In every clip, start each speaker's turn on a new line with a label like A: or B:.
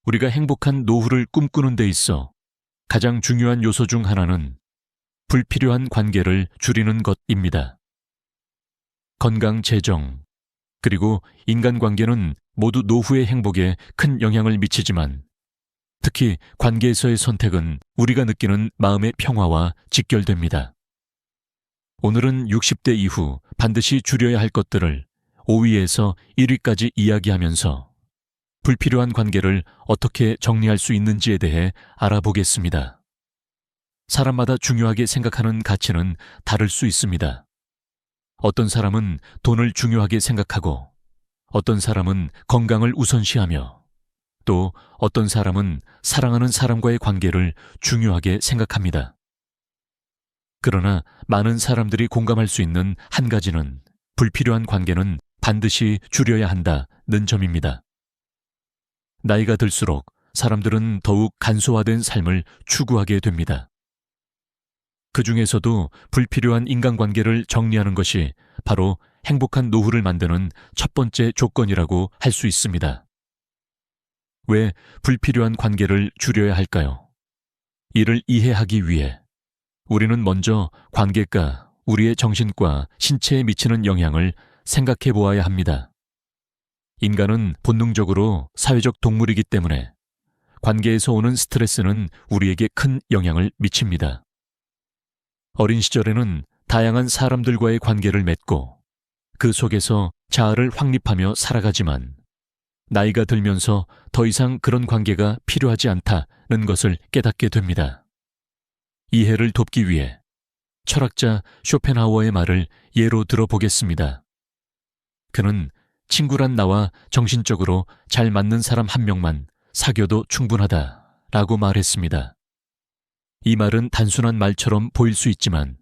A: 우리가 행복한 노후를 꿈꾸는 데 있어 가장 중요한 요소 중 하나는 불필요한 관계를 줄이는 것입니다. 건강, 재정, 그리고 인간관계는 모두 노후의 행복에 큰 영향을 미치지만 특히 관계에서의 선택은 우리가 느끼는 마음의 평화와 직결됩니다. 오늘은 60대 이후 반드시 줄여야 할 것들을 5위에서 1위까지 이야기하면서 불필요한 관계를 어떻게 정리할 수 있는지에 대해 알아보겠습니다. 사람마다 중요하게 생각하는 가치는 다를 수 있습니다. 어떤 사람은 돈을 중요하게 생각하고 어떤 사람은 건강을 우선시하며 또 어떤 사람은 사랑하는 사람과의 관계를 중요하게 생각합니다. 그러나 많은 사람들이 공감할 수 있는 한 가지는 불필요한 관계는 반드시 줄여야 한다는 점입니다. 나이가 들수록 사람들은 더욱 간소화된 삶을 추구하게 됩니다. 그 중에서도 불필요한 인간관계를 정리하는 것이 바로 행복한 노후를 만드는 첫 번째 조건이라고 할 수 있습니다. 왜 불필요한 관계를 줄여야 할까요? 이를 이해하기 위해 우리는 먼저 관계가 우리의 정신과 신체에 미치는 영향을 생각해 보아야 합니다. 인간은 본능적으로 사회적 동물이기 때문에 관계에서 오는 스트레스는 우리에게 큰 영향을 미칩니다. 어린 시절에는 다양한 사람들과의 관계를 맺고 그 속에서 자아를 확립하며 살아가지만 나이가 들면서 더 이상 그런 관계가 필요하지 않다는 것을 깨닫게 됩니다. 이해를 돕기 위해 철학자 쇼펜하우어의 말을 예로 들어보겠습니다. 그는 친구란 나와 정신적으로 잘 맞는 사람 한 명만 사귀어도 충분하다라고 말했습니다. 이 말은 단순한 말처럼 보일 수 있지만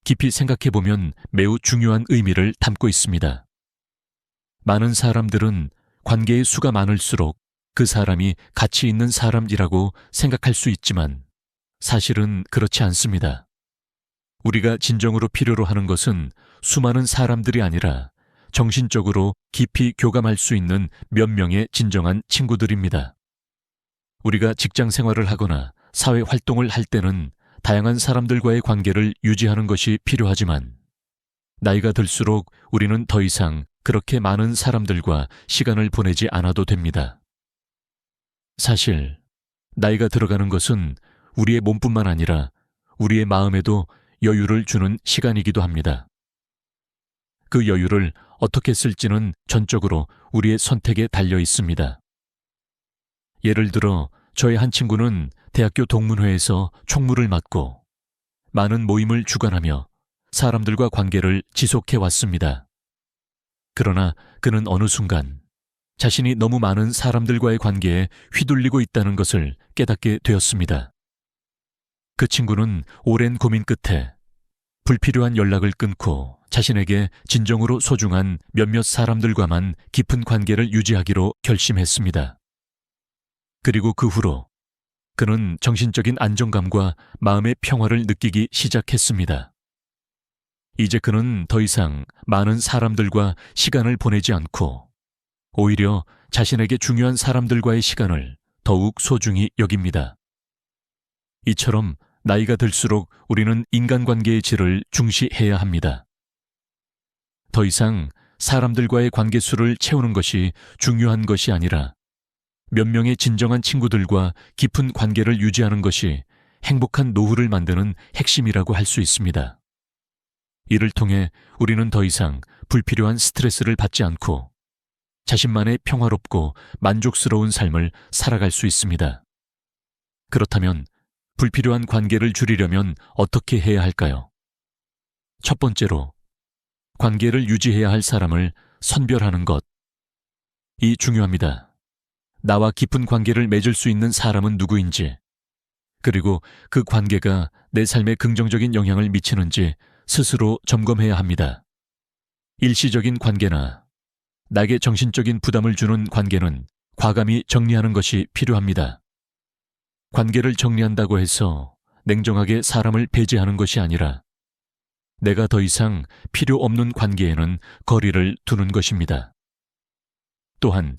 A: 깊이 생각해보면 매우 중요한 의미를 담고 있습니다. 많은 사람들은 관계의 수가 많을수록 그 사람이 가치 있는 사람이라고 생각할 수 있지만 사실은 그렇지 않습니다. 우리가 진정으로 필요로 하는 것은 수많은 사람들이 아니라 정신적으로 깊이 교감할 수 있는 몇 명의 진정한 친구들입니다. 우리가 직장 생활을 하거나 사회 활동을 할 때는 다양한 사람들과의 관계를 유지하는 것이 필요하지만 나이가 들수록 우리는 더 이상 그렇게 많은 사람들과 시간을 보내지 않아도 됩니다. 사실 나이가 들어가는 것은 우리의 몸뿐만 아니라 우리의 마음에도 여유를 주는 시간이기도 합니다. 그 여유를 어떻게 쓸지는 전적으로 우리의 선택에 달려 있습니다. 예를 들어 저의 한 친구는 대학교 동문회에서 총무를 맡고 많은 모임을 주관하며 사람들과 관계를 지속해 왔습니다. 그러나 그는 어느 순간 자신이 너무 많은 사람들과의 관계에 휘둘리고 있다는 것을 깨닫게 되었습니다. 그 친구는 오랜 고민 끝에 불필요한 연락을 끊고 자신에게 진정으로 소중한 몇몇 사람들과만 깊은 관계를 유지하기로 결심했습니다. 그리고 그 후로 그는 정신적인 안정감과 마음의 평화를 느끼기 시작했습니다. 이제 그는 더 이상 많은 사람들과 시간을 보내지 않고 오히려 자신에게 중요한 사람들과의 시간을 더욱 소중히 여깁니다. 이처럼 나이가 들수록 우리는 인간관계의 질을 중시해야 합니다. 더 이상 사람들과의 관계수를 채우는 것이 중요한 것이 아니라 몇 명의 진정한 친구들과 깊은 관계를 유지하는 것이 행복한 노후를 만드는 핵심이라고 할 수 있습니다. 이를 통해 우리는 더 이상 불필요한 스트레스를 받지 않고 자신만의 평화롭고 만족스러운 삶을 살아갈 수 있습니다. 그렇다면 불필요한 관계를 줄이려면 어떻게 해야 할까요? 첫 번째로, 관계를 유지해야 할 사람을 선별하는 것. 이 중요합니다. 나와 깊은 관계를 맺을 수 있는 사람은 누구인지, 그리고 그 관계가 내 삶에 긍정적인 영향을 미치는지 스스로 점검해야 합니다. 일시적인 관계나 나에게 정신적인 부담을 주는 관계는 과감히 정리하는 것이 필요합니다. 관계를 정리한다고 해서 냉정하게 사람을 배제하는 것이 아니라 내가 더 이상 필요 없는 관계에는 거리를 두는 것입니다. 또한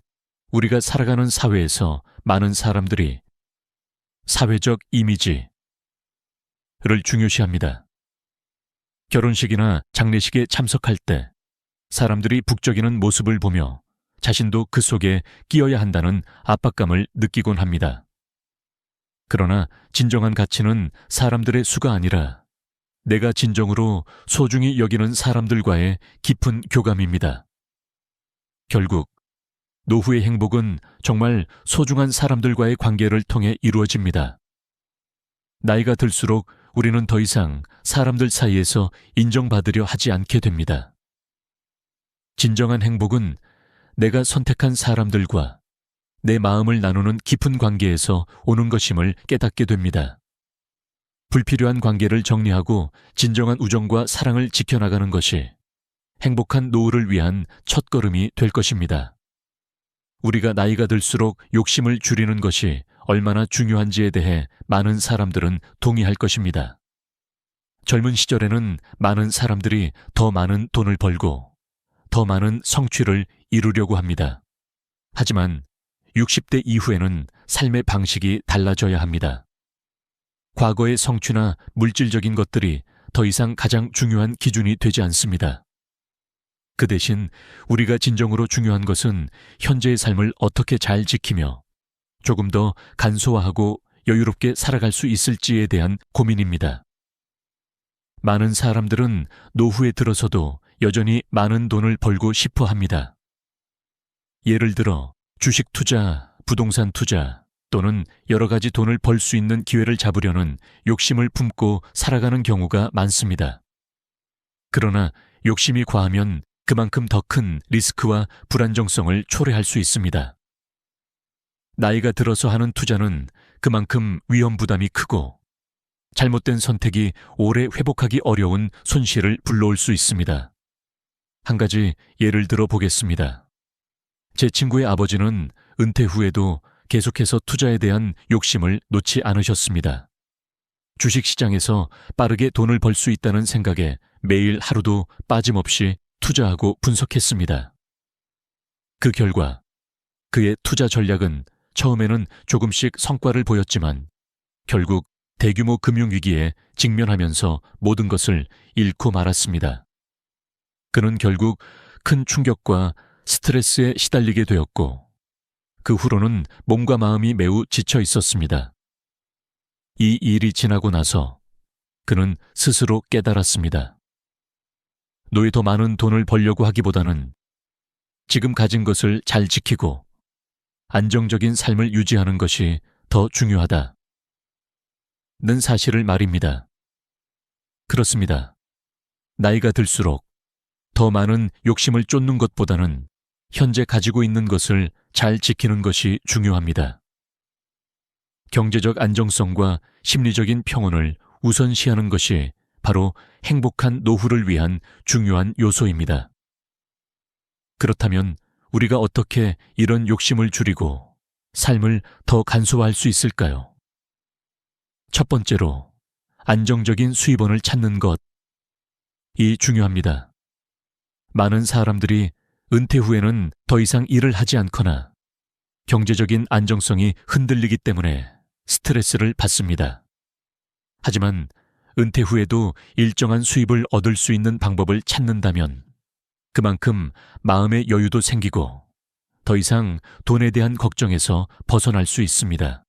A: 우리가 살아가는 사회에서 많은 사람들이 사회적 이미지를 중요시합니다. 결혼식이나 장례식에 참석할 때 사람들이 북적이는 모습을 보며 자신도 그 속에 끼어야 한다는 압박감을 느끼곤 합니다. 그러나 진정한 가치는 사람들의 수가 아니라 내가 진정으로 소중히 여기는 사람들과의 깊은 교감입니다. 결국 노후의 행복은 정말 소중한 사람들과의 관계를 통해 이루어집니다. 나이가 들수록 우리는 더 이상 사람들 사이에서 인정받으려 하지 않게 됩니다. 진정한 행복은 내가 선택한 사람들과 내 마음을 나누는 깊은 관계에서 오는 것임을 깨닫게 됩니다. 불필요한 관계를 정리하고 진정한 우정과 사랑을 지켜나가는 것이 행복한 노후를 위한 첫걸음이 될 것입니다. 우리가 나이가 들수록 욕심을 줄이는 것이 얼마나 중요한지에 대해 많은 사람들은 동의할 것입니다. 젊은 시절에는 많은 사람들이 더 많은 돈을 벌고 더 많은 성취를 이루려고 합니다. 하지만 60대 이후에는 삶의 방식이 달라져야 합니다. 과거의 성취나 물질적인 것들이 더 이상 가장 중요한 기준이 되지 않습니다. 그 대신 우리가 진정으로 중요한 것은 현재의 삶을 어떻게 잘 지키며 조금 더 간소화하고 여유롭게 살아갈 수 있을지에 대한 고민입니다. 많은 사람들은 노후에 들어서도 여전히 많은 돈을 벌고 싶어 합니다. 예를 들어 주식 투자, 부동산 투자 또는 여러 가지 돈을 벌 수 있는 기회를 잡으려는 욕심을 품고 살아가는 경우가 많습니다. 그러나 욕심이 과하면 그만큼 더 큰 리스크와 불안정성을 초래할 수 있습니다. 나이가 들어서 하는 투자는 그만큼 위험 부담이 크고 잘못된 선택이 오래 회복하기 어려운 손실을 불러올 수 있습니다. 한 가지 예를 들어 보겠습니다. 제 친구의 아버지는 은퇴 후에도 계속해서 투자에 대한 욕심을 놓지 않으셨습니다. 주식시장에서 빠르게 돈을 벌 수 있다는 생각에 매일 하루도 빠짐없이 투자하고 분석했습니다. 그 결과 그의 투자 전략은 처음에는 조금씩 성과를 보였지만 결국 대규모 금융위기에 직면하면서 모든 것을 잃고 말았습니다. 그는 결국 큰 충격과 스트레스에 시달리게 되었고 그 후로는 몸과 마음이 매우 지쳐 있었습니다. 이 일이 지나고 나서 그는 스스로 깨달았습니다. 노후에 더 많은 돈을 벌려고 하기보다는 지금 가진 것을 잘 지키고 안정적인 삶을 유지하는 것이 더 중요하다. 는 사실을 말입니다. 그렇습니다. 나이가 들수록 더 많은 욕심을 쫓는 것보다는 현재 가지고 있는 것을 잘 지키는 것이 중요합니다. 경제적 안정성과 심리적인 평온을 우선시하는 것이 바로 행복한 노후를 위한 중요한 요소입니다. 그렇다면 우리가 어떻게 이런 욕심을 줄이고 삶을 더 간소화할 수 있을까요? 첫 번째로 안정적인 수입원을 찾는 것이 중요합니다. 많은 사람들이 은퇴 후에는 더 이상 일을 하지 않거나 경제적인 안정성이 흔들리기 때문에 스트레스를 받습니다. 하지만 은퇴 후에도 일정한 수입을 얻을 수 있는 방법을 찾는다면 그만큼 마음의 여유도 생기고 더 이상 돈에 대한 걱정에서 벗어날 수 있습니다.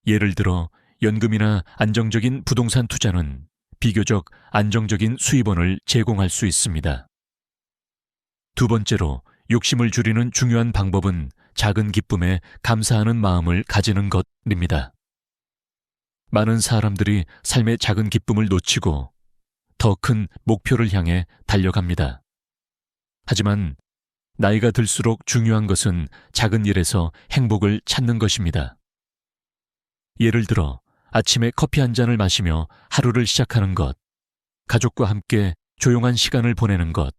A: 예를 들어 연금이나 안정적인 부동산 투자는 비교적 안정적인 수입원을 제공할 수 있습니다. 두 번째로 욕심을 줄이는 중요한 방법은 작은 기쁨에 감사하는 마음을 가지는 것입니다. 많은 사람들이 삶의 작은 기쁨을 놓치고 더 큰 목표를 향해 달려갑니다. 하지만 나이가 들수록 중요한 것은 작은 일에서 행복을 찾는 것입니다. 예를 들어 아침에 커피 한 잔을 마시며 하루를 시작하는 것, 가족과 함께 조용한 시간을 보내는 것,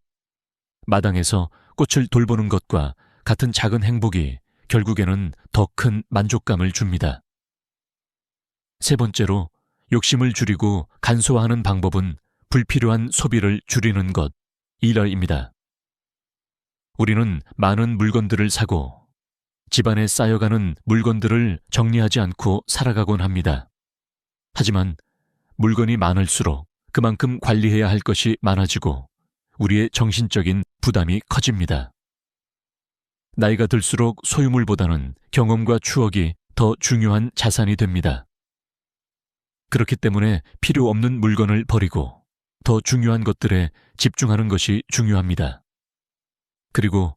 A: 마당에서 꽃을 돌보는 것과 같은 작은 행복이 결국에는 더 큰 만족감을 줍니다. 세 번째로 욕심을 줄이고 간소화하는 방법은 불필요한 소비를 줄이는 것이러입니다. 우리는 많은 물건들을 사고 집안에 쌓여가는 물건들을 정리하지 않고 살아가곤 합니다. 하지만 물건이 많을수록 그만큼 관리해야 할 것이 많아지고 우리의 정신적인 부담이 커집니다. 나이가 들수록 소유물보다는 경험과 추억이 더 중요한 자산이 됩니다. 그렇기 때문에 필요 없는 물건을 버리고 더 중요한 것들에 집중하는 것이 중요합니다. 그리고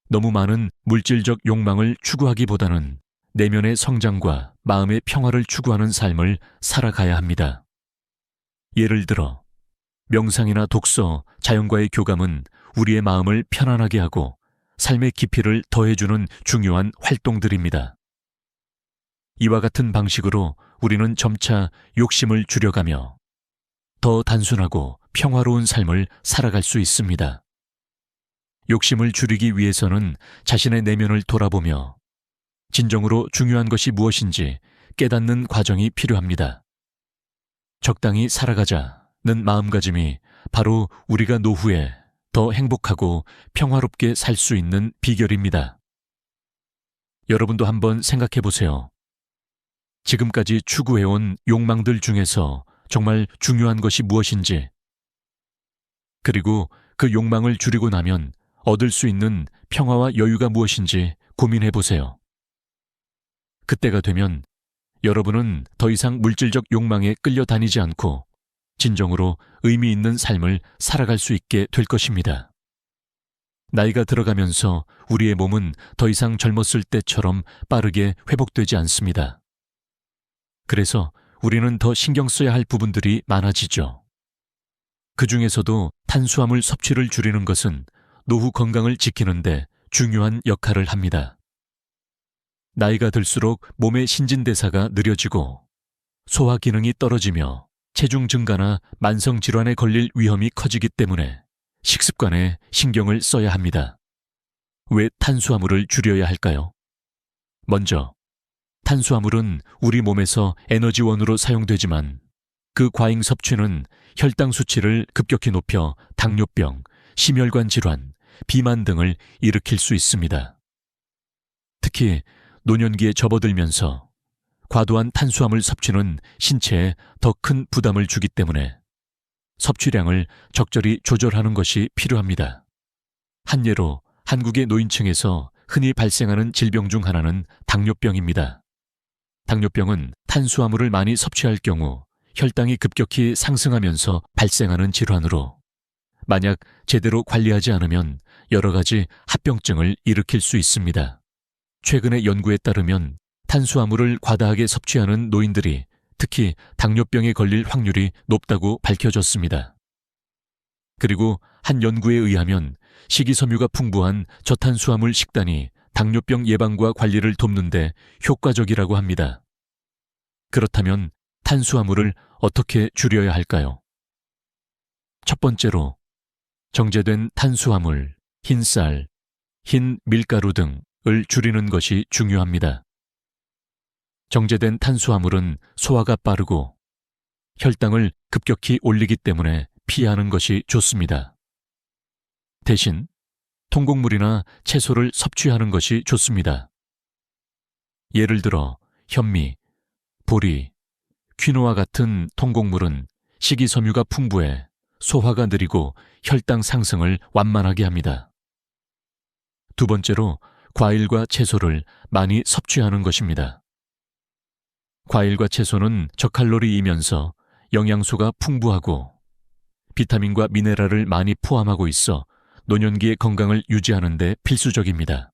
A: 너무 많은 물질적 욕망을 추구하기보다는 내면의 성장과 마음의 평화를 추구하는 삶을 살아가야 합니다. 예를 들어 명상이나 독서, 자연과의 교감은 우리의 마음을 편안하게 하고 삶의 깊이를 더해주는 중요한 활동들입니다. 이와 같은 방식으로 우리는 점차 욕심을 줄여가며 더 단순하고 평화로운 삶을 살아갈 수 있습니다. 욕심을 줄이기 위해서는 자신의 내면을 돌아보며 진정으로 중요한 것이 무엇인지 깨닫는 과정이 필요합니다. 적당히 살아가자는 마음가짐이 바로 우리가 노후에 더 행복하고 평화롭게 살 수 있는 비결입니다. 여러분도 한번 생각해 보세요. 지금까지 추구해온 욕망들 중에서 정말 중요한 것이 무엇인지, 그리고 그 욕망을 줄이고 나면 얻을 수 있는 평화와 여유가 무엇인지 고민해 보세요. 그때가 되면 여러분은 더 이상 물질적 욕망에 끌려다니지 않고 진정으로 의미 있는 삶을 살아갈 수 있게 될 것입니다. 나이가 들어가면서 우리의 몸은 더 이상 젊었을 때처럼 빠르게 회복되지 않습니다. 그래서 우리는 더 신경 써야 할 부분들이 많아지죠. 그 중에서도 탄수화물 섭취를 줄이는 것은 노후 건강을 지키는데 중요한 역할을 합니다. 나이가 들수록 몸의 신진대사가 느려지고 소화 기능이 떨어지며 체중 증가나 만성 질환에 걸릴 위험이 커지기 때문에 식습관에 신경을 써야 합니다. 왜 탄수화물을 줄여야 할까요? 먼저, 탄수화물은 우리 몸에서 에너지원으로 사용되지만 그 과잉 섭취는 혈당 수치를 급격히 높여 당뇨병, 심혈관 질환, 비만 등을 일으킬 수 있습니다. 특히 노년기에 접어들면서 과도한 탄수화물 섭취는 신체에 더 큰 부담을 주기 때문에 섭취량을 적절히 조절하는 것이 필요합니다. 한 예로 한국의 노인층에서 흔히 발생하는 질병 중 하나는 당뇨병입니다. 당뇨병은 탄수화물을 많이 섭취할 경우 혈당이 급격히 상승하면서 발생하는 질환으로 만약 제대로 관리하지 않으면 여러 가지 합병증을 일으킬 수 있습니다. 최근의 연구에 따르면 탄수화물을 과다하게 섭취하는 노인들이 특히 당뇨병에 걸릴 확률이 높다고 밝혀졌습니다. 그리고 한 연구에 의하면 식이섬유가 풍부한 저탄수화물 식단이 당뇨병 예방과 관리를 돕는 데 효과적이라고 합니다. 그렇다면 탄수화물을 어떻게 줄여야 할까요? 첫 번째로 정제된 탄수화물, 흰쌀, 흰 밀가루 등을 줄이는 것이 중요합니다. 정제된 탄수화물은 소화가 빠르고 혈당을 급격히 올리기 때문에 피하는 것이 좋습니다. 대신 통곡물이나 채소를 섭취하는 것이 좋습니다. 예를 들어 현미, 보리, 퀴노아 같은 통곡물은 식이섬유가 풍부해 소화가 느리고 혈당 상승을 완만하게 합니다. 두 번째로 과일과 채소를 많이 섭취하는 것입니다. 과일과 채소는 저칼로리이면서 영양소가 풍부하고 비타민과 미네랄을 많이 포함하고 있어 노년기의 건강을 유지하는 데 필수적입니다.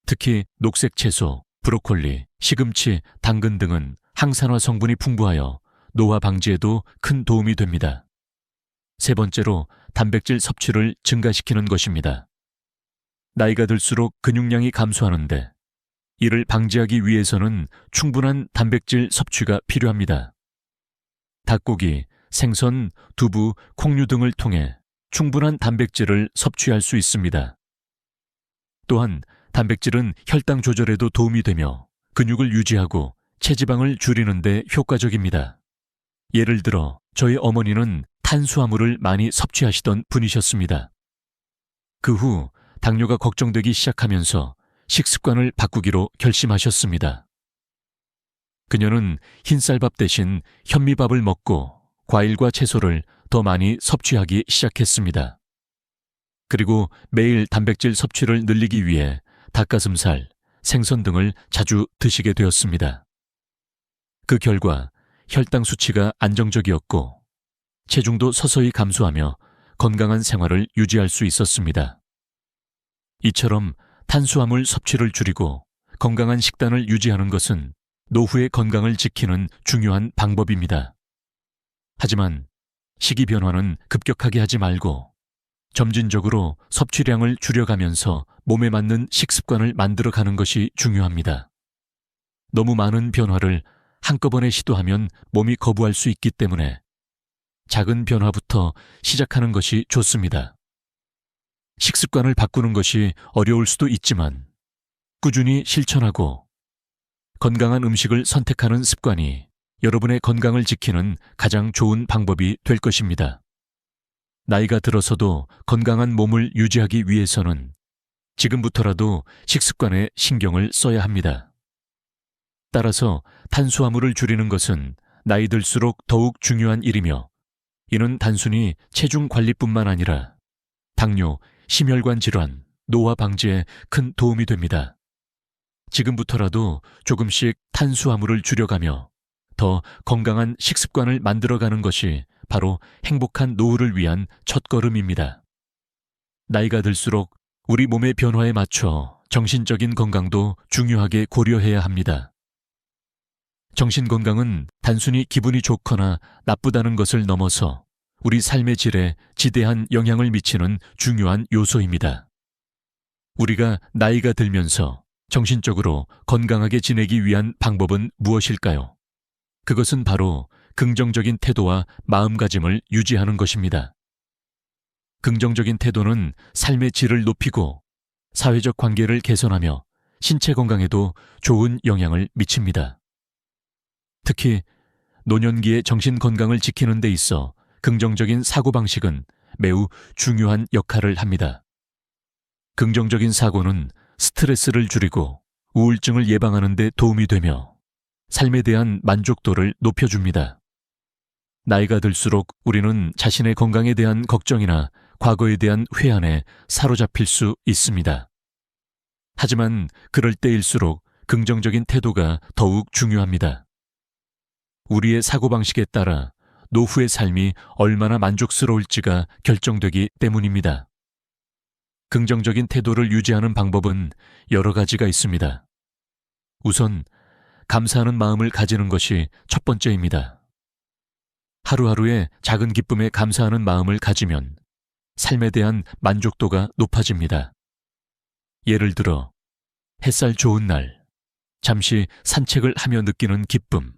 A: 특히 녹색 채소, 브로콜리, 시금치, 당근 등은 항산화 성분이 풍부하여 노화 방지에도 큰 도움이 됩니다. 세 번째로 단백질 섭취를 증가시키는 것입니다. 나이가 들수록 근육량이 감소하는데 이를 방지하기 위해서는 충분한 단백질 섭취가 필요합니다. 닭고기, 생선, 두부, 콩류 등을 통해 충분한 단백질을 섭취할 수 있습니다. 또한 단백질은 혈당 조절에도 도움이 되며 근육을 유지하고 체지방을 줄이는 데 효과적입니다. 예를 들어 저희 어머니는 탄수화물을 많이 섭취하시던 분이셨습니다. 그 후 당뇨가 걱정되기 시작하면서 식습관을 바꾸기로 결심하셨습니다. 그녀는 흰쌀밥 대신 현미밥을 먹고 과일과 채소를 더 많이 섭취하기 시작했습니다. 그리고 매일 단백질 섭취를 늘리기 위해 닭가슴살, 생선 등을 자주 드시게 되었습니다. 그 결과 혈당 수치가 안정적이었고 체중도 서서히 감소하며 건강한 생활을 유지할 수 있었습니다. 이처럼 탄수화물 섭취를 줄이고 건강한 식단을 유지하는 것은 노후의 건강을 지키는 중요한 방법입니다. 하지만 식이 변화는 급격하게 하지 말고 점진적으로 섭취량을 줄여가면서 몸에 맞는 식습관을 만들어가는 것이 중요합니다. 너무 많은 변화를 한꺼번에 시도하면 몸이 거부할 수 있기 때문에 작은 변화부터 시작하는 것이 좋습니다. 식습관을 바꾸는 것이 어려울 수도 있지만 꾸준히 실천하고 건강한 음식을 선택하는 습관이 여러분의 건강을 지키는 가장 좋은 방법이 될 것입니다. 나이가 들어서도 건강한 몸을 유지하기 위해서는 지금부터라도 식습관에 신경을 써야 합니다. 따라서 탄수화물을 줄이는 것은 나이 들수록 더욱 중요한 일이며 이는 단순히 체중 관리뿐만 아니라 당뇨, 심혈관 질환, 노화 방지에 큰 도움이 됩니다. 지금부터라도 조금씩 탄수화물을 줄여가며 더 건강한 식습관을 만들어가는 것이 바로 행복한 노후를 위한 첫걸음입니다. 나이가 들수록 우리 몸의 변화에 맞춰 정신적인 건강도 중요하게 고려해야 합니다. 정신 건강은 단순히 기분이 좋거나 나쁘다는 것을 넘어서 우리 삶의 질에 지대한 영향을 미치는 중요한 요소입니다. 우리가 나이가 들면서 정신적으로 건강하게 지내기 위한 방법은 무엇일까요? 그것은 바로 긍정적인 태도와 마음가짐을 유지하는 것입니다. 긍정적인 태도는 삶의 질을 높이고 사회적 관계를 개선하며 신체 건강에도 좋은 영향을 미칩니다. 특히 노년기의 정신 건강을 지키는 데 있어 긍정적인 사고방식은 매우 중요한 역할을 합니다. 긍정적인 사고는 스트레스를 줄이고 우울증을 예방하는 데 도움이 되며 삶에 대한 만족도를 높여줍니다. 나이가 들수록 우리는 자신의 건강에 대한 걱정이나 과거에 대한 회한에 사로잡힐 수 있습니다. 하지만 그럴 때일수록 긍정적인 태도가 더욱 중요합니다. 우리의 사고방식에 따라 노후의 삶이 얼마나 만족스러울지가 결정되기 때문입니다. 긍정적인 태도를 유지하는 방법은 여러 가지가 있습니다. 우선 감사하는 마음을 가지는 것이 첫 번째입니다. 하루하루의 작은 기쁨에 감사하는 마음을 가지면 삶에 대한 만족도가 높아집니다. 예를 들어 햇살 좋은 날, 잠시 산책을 하며 느끼는 기쁨,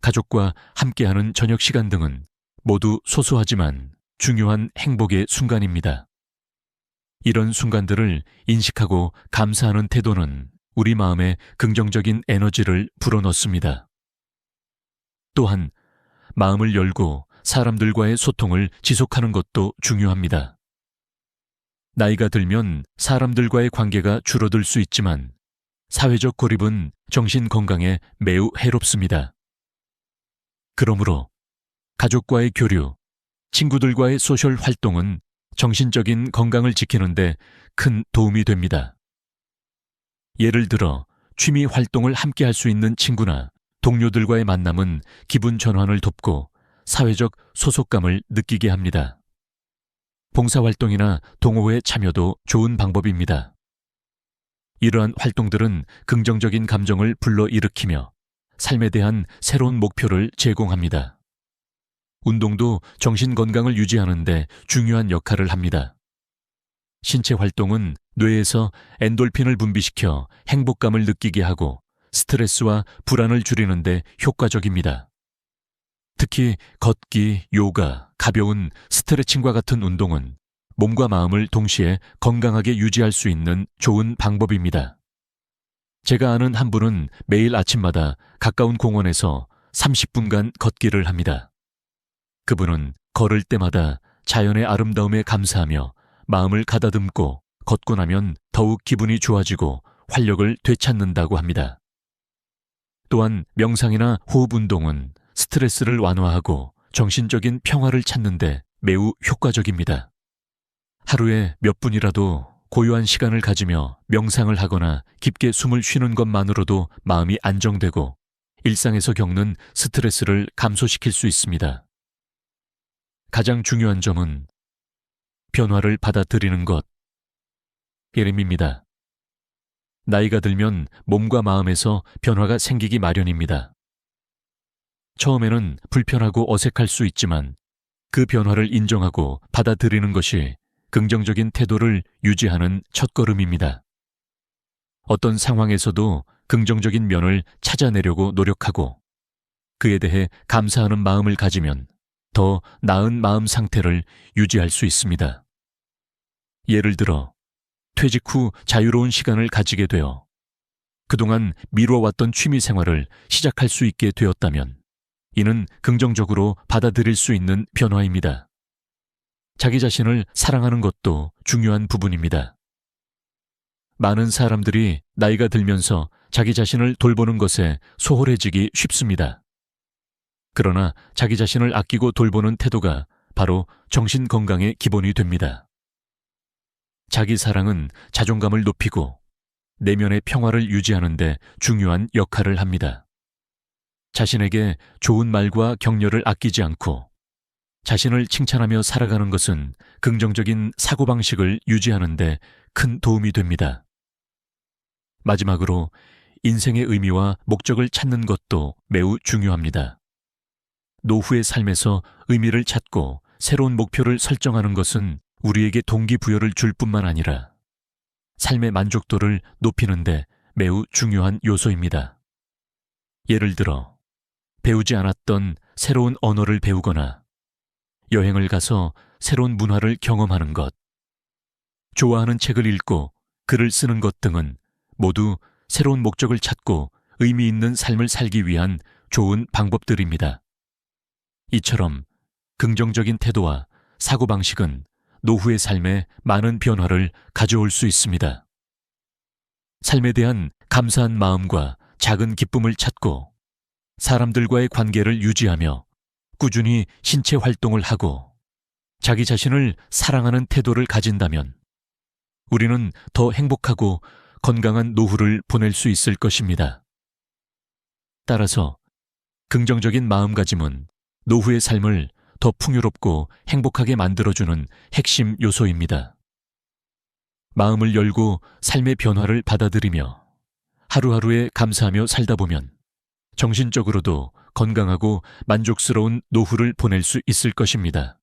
A: 가족과 함께하는 저녁 시간 등은 모두 소소하지만 중요한 행복의 순간입니다. 이런 순간들을 인식하고 감사하는 태도는 우리 마음에 긍정적인 에너지를 불어넣습니다. 또한 마음을 열고 사람들과의 소통을 지속하는 것도 중요합니다. 나이가 들면 사람들과의 관계가 줄어들 수 있지만 사회적 고립은 정신 건강에 매우 해롭습니다. 그러므로 가족과의 교류, 친구들과의 소셜 활동은 정신적인 건강을 지키는 데 큰 도움이 됩니다. 예를 들어 취미 활동을 함께 할 수 있는 친구나 동료들과의 만남은 기분 전환을 돕고 사회적 소속감을 느끼게 합니다. 봉사활동이나 동호회 참여도 좋은 방법입니다. 이러한 활동들은 긍정적인 감정을 불러일으키며 삶에 대한 새로운 목표를 제공합니다. 운동도 정신 건강을 유지하는 데 중요한 역할을 합니다. 신체 활동은 뇌에서 엔돌핀을 분비시켜 행복감을 느끼게 하고 스트레스와 불안을 줄이는 데 효과적입니다. 특히 걷기, 요가, 가벼운 스트레칭과 같은 운동은 몸과 마음을 동시에 건강하게 유지할 수 있는 좋은 방법입니다. 제가 아는 한 분은 매일 아침마다 가까운 공원에서 30분간 걷기를 합니다. 그분은 걸을 때마다 자연의 아름다움에 감사하며 마음을 가다듬고 걷고 나면 더욱 기분이 좋아지고 활력을 되찾는다고 합니다. 또한 명상이나 호흡 운동은 스트레스를 완화하고 정신적인 평화를 찾는 데 매우 효과적입니다. 하루에 몇 분이라도 고요한 시간을 가지며 명상을 하거나 깊게 숨을 쉬는 것만으로도 마음이 안정되고 일상에서 겪는 스트레스를 감소시킬 수 있습니다. 가장 중요한 점은 변화를 받아들이는 것. 예림입니다. 나이가 들면 몸과 마음에서 변화가 생기기 마련입니다. 처음에는 불편하고 어색할 수 있지만 그 변화를 인정하고 받아들이는 것이 긍정적인 태도를 유지하는 첫걸음입니다. 어떤 상황에서도 긍정적인 면을 찾아내려고 노력하고 그에 대해 감사하는 마음을 가지면 더 나은 마음 상태를 유지할 수 있습니다. 예를 들어 퇴직 후 자유로운 시간을 가지게 되어 그동안 미뤄왔던 취미 생활을 시작할 수 있게 되었다면 이는 긍정적으로 받아들일 수 있는 변화입니다. 자기 자신을 사랑하는 것도 중요한 부분입니다. 많은 사람들이 나이가 들면서 자기 자신을 돌보는 것에 소홀해지기 쉽습니다. 그러나 자기 자신을 아끼고 돌보는 태도가 바로 정신 건강의 기본이 됩니다. 자기 사랑은 자존감을 높이고 내면의 평화를 유지하는 데 중요한 역할을 합니다. 자신에게 좋은 말과 격려를 아끼지 않고 자신을 칭찬하며 살아가는 것은 긍정적인 사고방식을 유지하는 데 큰 도움이 됩니다. 마지막으로 인생의 의미와 목적을 찾는 것도 매우 중요합니다. 노후의 삶에서 의미를 찾고 새로운 목표를 설정하는 것은 우리에게 동기부여를 줄 뿐만 아니라 삶의 만족도를 높이는 데 매우 중요한 요소입니다. 예를 들어 배우지 않았던 새로운 언어를 배우거나 여행을 가서 새로운 문화를 경험하는 것, 좋아하는 책을 읽고 글을 쓰는 것 등은 모두 새로운 목적을 찾고 의미 있는 삶을 살기 위한 좋은 방법들입니다. 이처럼 긍정적인 태도와 사고방식은 노후의 삶에 많은 변화를 가져올 수 있습니다. 삶에 대한 감사한 마음과 작은 기쁨을 찾고 사람들과의 관계를 유지하며 꾸준히 신체 활동을 하고 자기 자신을 사랑하는 태도를 가진다면 우리는 더 행복하고 건강한 노후를 보낼 수 있을 것입니다. 따라서 긍정적인 마음가짐은 노후의 삶을 더 풍요롭고 행복하게 만들어주는 핵심 요소입니다. 마음을 열고 삶의 변화를 받아들이며 하루하루에 감사하며 살다 보면 정신적으로도 건강하고 만족스러운 노후를 보낼 수 있을 것입니다.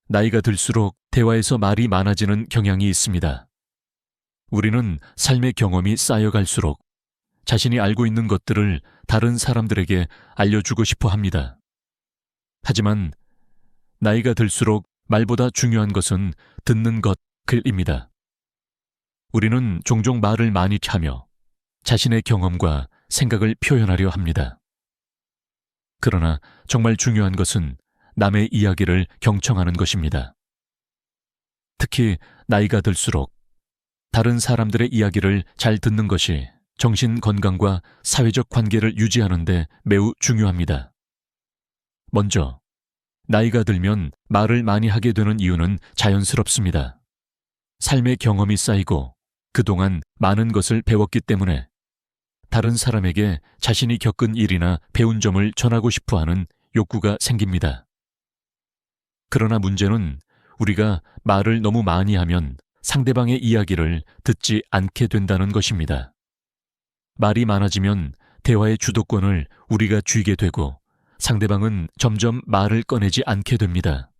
A: 나이가 들수록 대화에서 말이 많아지는 경향이 있습니다. 우리는 삶의 경험이 쌓여갈수록 자신이 알고 있는 것들을 다른 사람들에게 알려주고 싶어 합니다. 하지만 나이가 들수록 말보다 중요한 것은 듣는 것입니다. 우리는 종종 말을 많이 하며 자신의 경험과 생각을 표현하려 합니다. 그러나 정말 중요한 것은 남의 이야기를 경청하는 것입니다. 특히 나이가 들수록 다른 사람들의 이야기를 잘 듣는 것이 정신 건강과 사회적 관계를 유지하는 데 매우 중요합니다. 먼저, 나이가 들면 말을 많이 하게 되는 이유는 자연스럽습니다. 삶의 경험이 쌓이고 그동안 많은 것을 배웠기 때문에 다른 사람에게 자신이 겪은 일이나 배운 점을 전하고 싶어 하는 욕구가 생깁니다. 그러나 문제는 우리가 말을 너무 많이 하면 상대방의 이야기를 듣지 않게 된다는 것입니다. 말이 많아지면 대화의 주도권을 우리가 쥐게 되고 상대방은 점점 말을 꺼내지 않게 됩니다.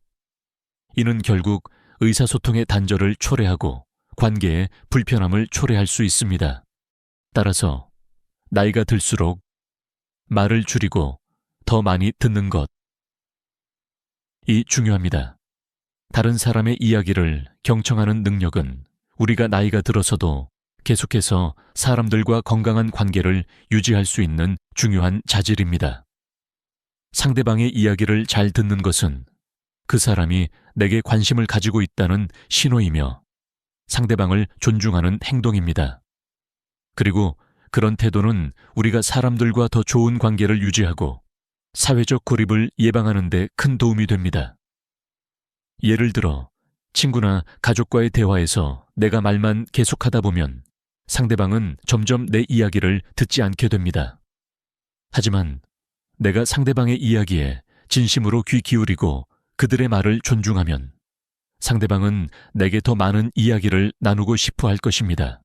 A: 이는 결국 의사소통의 단절을 초래하고 관계의 불편함을 초래할 수 있습니다. 따라서 나이가 들수록 말을 줄이고 더 많이 듣는 것. 이 중요합니다. 다른 사람의 이야기를 경청하는 능력은 우리가 나이가 들어서도 계속해서 사람들과 건강한 관계를 유지할 수 있는 중요한 자질입니다. 상대방의 이야기를 잘 듣는 것은 그 사람이 내게 관심을 가지고 있다는 신호이며 상대방을 존중하는 행동입니다. 그리고 그런 태도는 우리가 사람들과 더 좋은 관계를 유지하고 사회적 고립을 예방하는 데 큰 도움이 됩니다. 예를 들어 친구나 가족과의 대화에서 내가 말만 계속하다 보면 상대방은 점점 내 이야기를 듣지 않게 됩니다. 하지만 내가 상대방의 이야기에 진심으로 귀 기울이고 그들의 말을 존중하면 상대방은 내게 더 많은 이야기를 나누고 싶어 할 것입니다.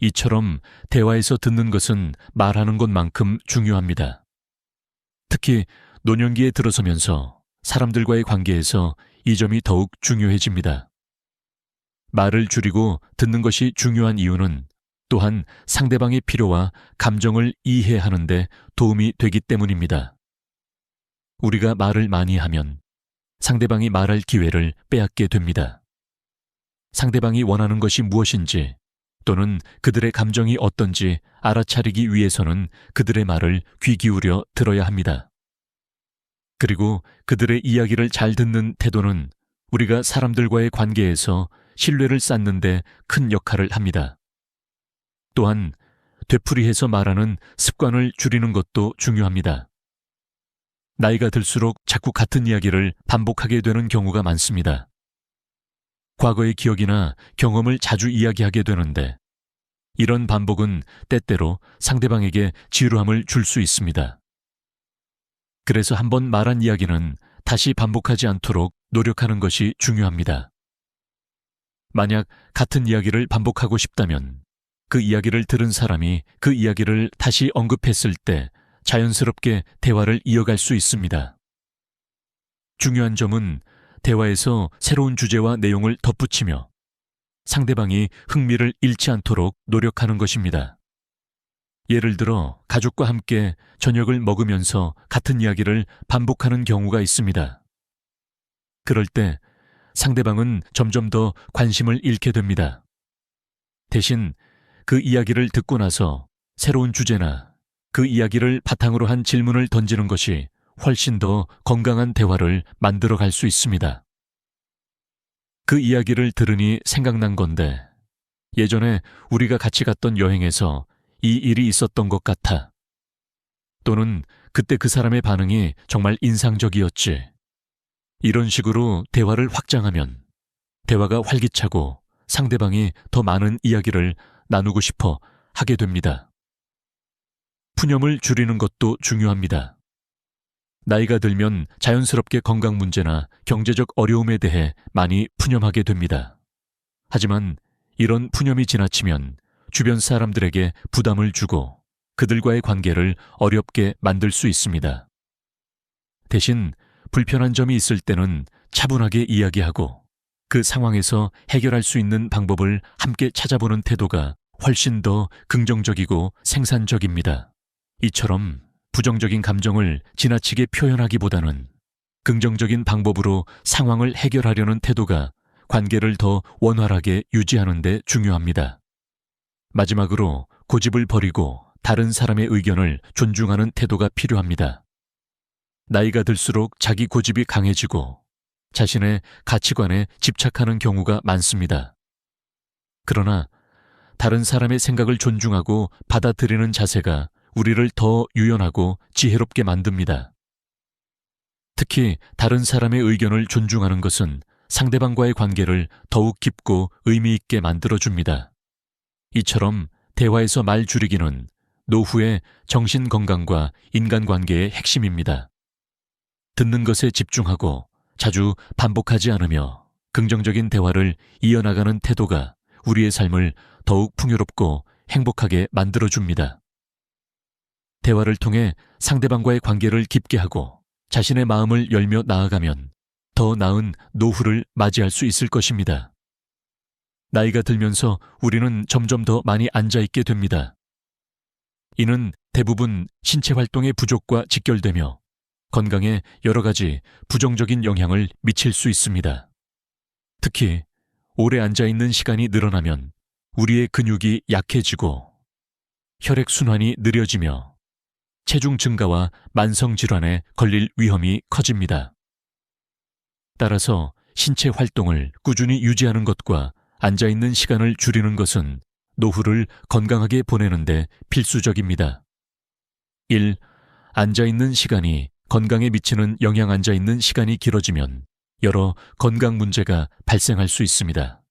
A: 이처럼 대화에서 듣는 것은 말하는 것만큼 중요합니다. 특히 노년기에 들어서면서 사람들과의 관계에서 이 점이 더욱 중요해집니다. 말을 줄이고 듣는 것이 중요한 이유는 또한 상대방의 필요와 감정을 이해하는 데 도움이 되기 때문입니다. 우리가 말을 많이 하면 상대방이 말할 기회를 빼앗게 됩니다. 상대방이 원하는 것이 무엇인지 또는 그들의 감정이 어떤지 알아차리기 위해서는 그들의 말을 귀 기울여 들어야 합니다. 그리고 그들의 이야기를 잘 듣는 태도는 우리가 사람들과의 관계에서 신뢰를 쌓는 데 큰 역할을 합니다. 또한 되풀이해서 말하는 습관을 줄이는 것도 중요합니다. 나이가 들수록 자꾸 같은 이야기를 반복하게 되는 경우가 많습니다. 과거의 기억이나 경험을 자주 이야기하게 되는데 이런 반복은 때때로 상대방에게 지루함을 줄 수 있습니다. 그래서 한번 말한 이야기는 다시 반복하지 않도록 노력하는 것이 중요합니다. 만약 같은 이야기를 반복하고 싶다면 그 이야기를 들은 사람이 그 이야기를 다시 언급했을 때 자연스럽게 대화를 이어갈 수 있습니다. 중요한 점은 대화에서 새로운 주제와 내용을 덧붙이며 상대방이 흥미를 잃지 않도록 노력하는 것입니다. 예를 들어 가족과 함께 저녁을 먹으면서 같은 이야기를 반복하는 경우가 있습니다. 그럴 때 상대방은 점점 더 관심을 잃게 됩니다. 대신 그 이야기를 듣고 나서 새로운 주제나 그 이야기를 바탕으로 한 질문을 던지는 것이 훨씬 더 건강한 대화를 만들어 갈 수 있습니다. 그 이야기를 들으니 생각난 건데 예전에 우리가 같이 갔던 여행에서 이 일이 있었던 것 같아. 또는 그때 그 사람의 반응이 정말 인상적이었지. 이런 식으로 대화를 확장하면 대화가 활기차고 상대방이 더 많은 이야기를 나누고 싶어 하게 됩니다. 푸념을 줄이는 것도 중요합니다. 나이가 들면 자연스럽게 건강 문제나 경제적 어려움에 대해 많이 푸념하게 됩니다. 하지만 이런 푸념이 지나치면 주변 사람들에게 부담을 주고 그들과의 관계를 어렵게 만들 수 있습니다. 대신 불편한 점이 있을 때는 차분하게 이야기하고 그 상황에서 해결할 수 있는 방법을 함께 찾아보는 태도가 훨씬 더 긍정적이고 생산적입니다. 이처럼 부정적인 감정을 지나치게 표현하기보다는 긍정적인 방법으로 상황을 해결하려는 태도가 관계를 더 원활하게 유지하는 데 중요합니다. 마지막으로 고집을 버리고 다른 사람의 의견을 존중하는 태도가 필요합니다. 나이가 들수록 자기 고집이 강해지고 자신의 가치관에 집착하는 경우가 많습니다. 그러나 다른 사람의 생각을 존중하고 받아들이는 자세가 우리를 더 유연하고 지혜롭게 만듭니다. 특히 다른 사람의 의견을 존중하는 것은 상대방과의 관계를 더욱 깊고 의미 있게 만들어줍니다. 이처럼 대화에서 말 줄이기는 노후의 정신 건강과 인간관계의 핵심입니다. 듣는 것에 집중하고 자주 반복하지 않으며 긍정적인 대화를 이어나가는 태도가 우리의 삶을 더욱 풍요롭고 행복하게 만들어줍니다. 대화를 통해 상대방과의 관계를 깊게 하고 자신의 마음을 열며 나아가면 더 나은 노후를 맞이할 수 있을 것입니다. 나이가 들면서 우리는 점점 더 많이 앉아있게 됩니다. 이는 대부분 신체 활동의 부족과 직결되며 건강에 여러 가지 부정적인 영향을 미칠 수 있습니다. 특히 오래 앉아있는 시간이 늘어나면 우리의 근육이 약해지고 혈액순환이 느려지며 체중 증가와 만성질환에 걸릴 위험이 커집니다. 따라서 신체 활동을 꾸준히 유지하는 것과 앉아있는 시간을 줄이는 것은 노후를 건강하게 보내는데 필수적입니다. 1. 앉아있는 시간이 건강에 미치는 영향. 앉아있는 시간이 길어지면 여러 건강 문제가 발생할 수 있습니다.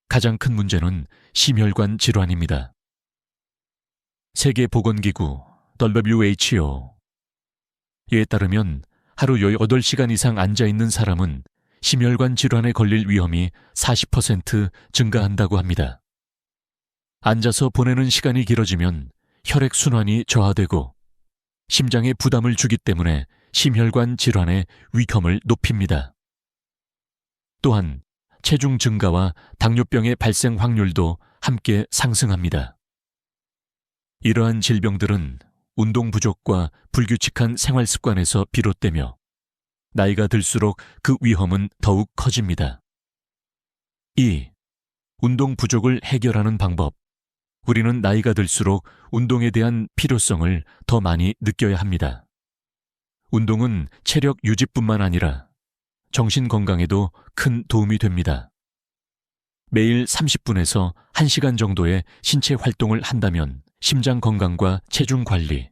A: 가장 큰 문제는 심혈관 질환입니다. 세계보건기구 WHO에 따르면 하루 18시간 이상 앉아있는 사람은 심혈관 질환에 걸릴 위험이 40% 증가한다고 합니다. 앉아서 보내는 시간이 길어지면 혈액순환이 저하되고 심장에 부담을 주기 때문에 심혈관 질환의 위험을 높입니다. 또한 체중 증가와 당뇨병의 발생 확률도 함께 상승합니다. 이러한 질병들은 운동 부족과 불규칙한 생활 습관에서 비롯되며 나이가 들수록 그 위험은 더욱 커집니다. 2. 운동 부족을 해결하는 방법. 우리는 나이가 들수록 운동에 대한 필요성을 더 많이 느껴야 합니다. 운동은 체력 유지뿐만 아니라 정신 건강에도 큰 도움이 됩니다. 매일 30분에서 1시간 정도의 신체 활동을 한다면 심장 건강과 체중 관리,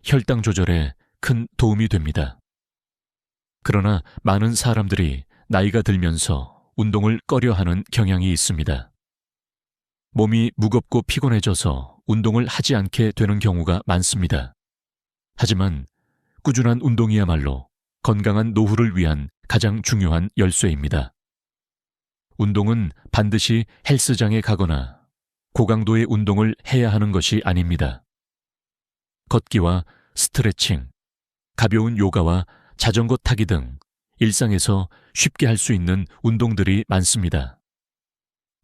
A: 혈당 조절에 큰 도움이 됩니다. 그러나 많은 사람들이 나이가 들면서 운동을 꺼려하는 경향이 있습니다. 몸이 무겁고 피곤해져서 운동을 하지 않게 되는 경우가 많습니다. 하지만 꾸준한 운동이야말로 건강한 노후를 위한 가장 중요한 열쇠입니다. 운동은 반드시 헬스장에 가거나 고강도의 운동을 해야 하는 것이 아닙니다. 걷기와 스트레칭, 가벼운 요가와 자전거 타기 등 일상에서 쉽게 할 수 있는 운동들이 많습니다.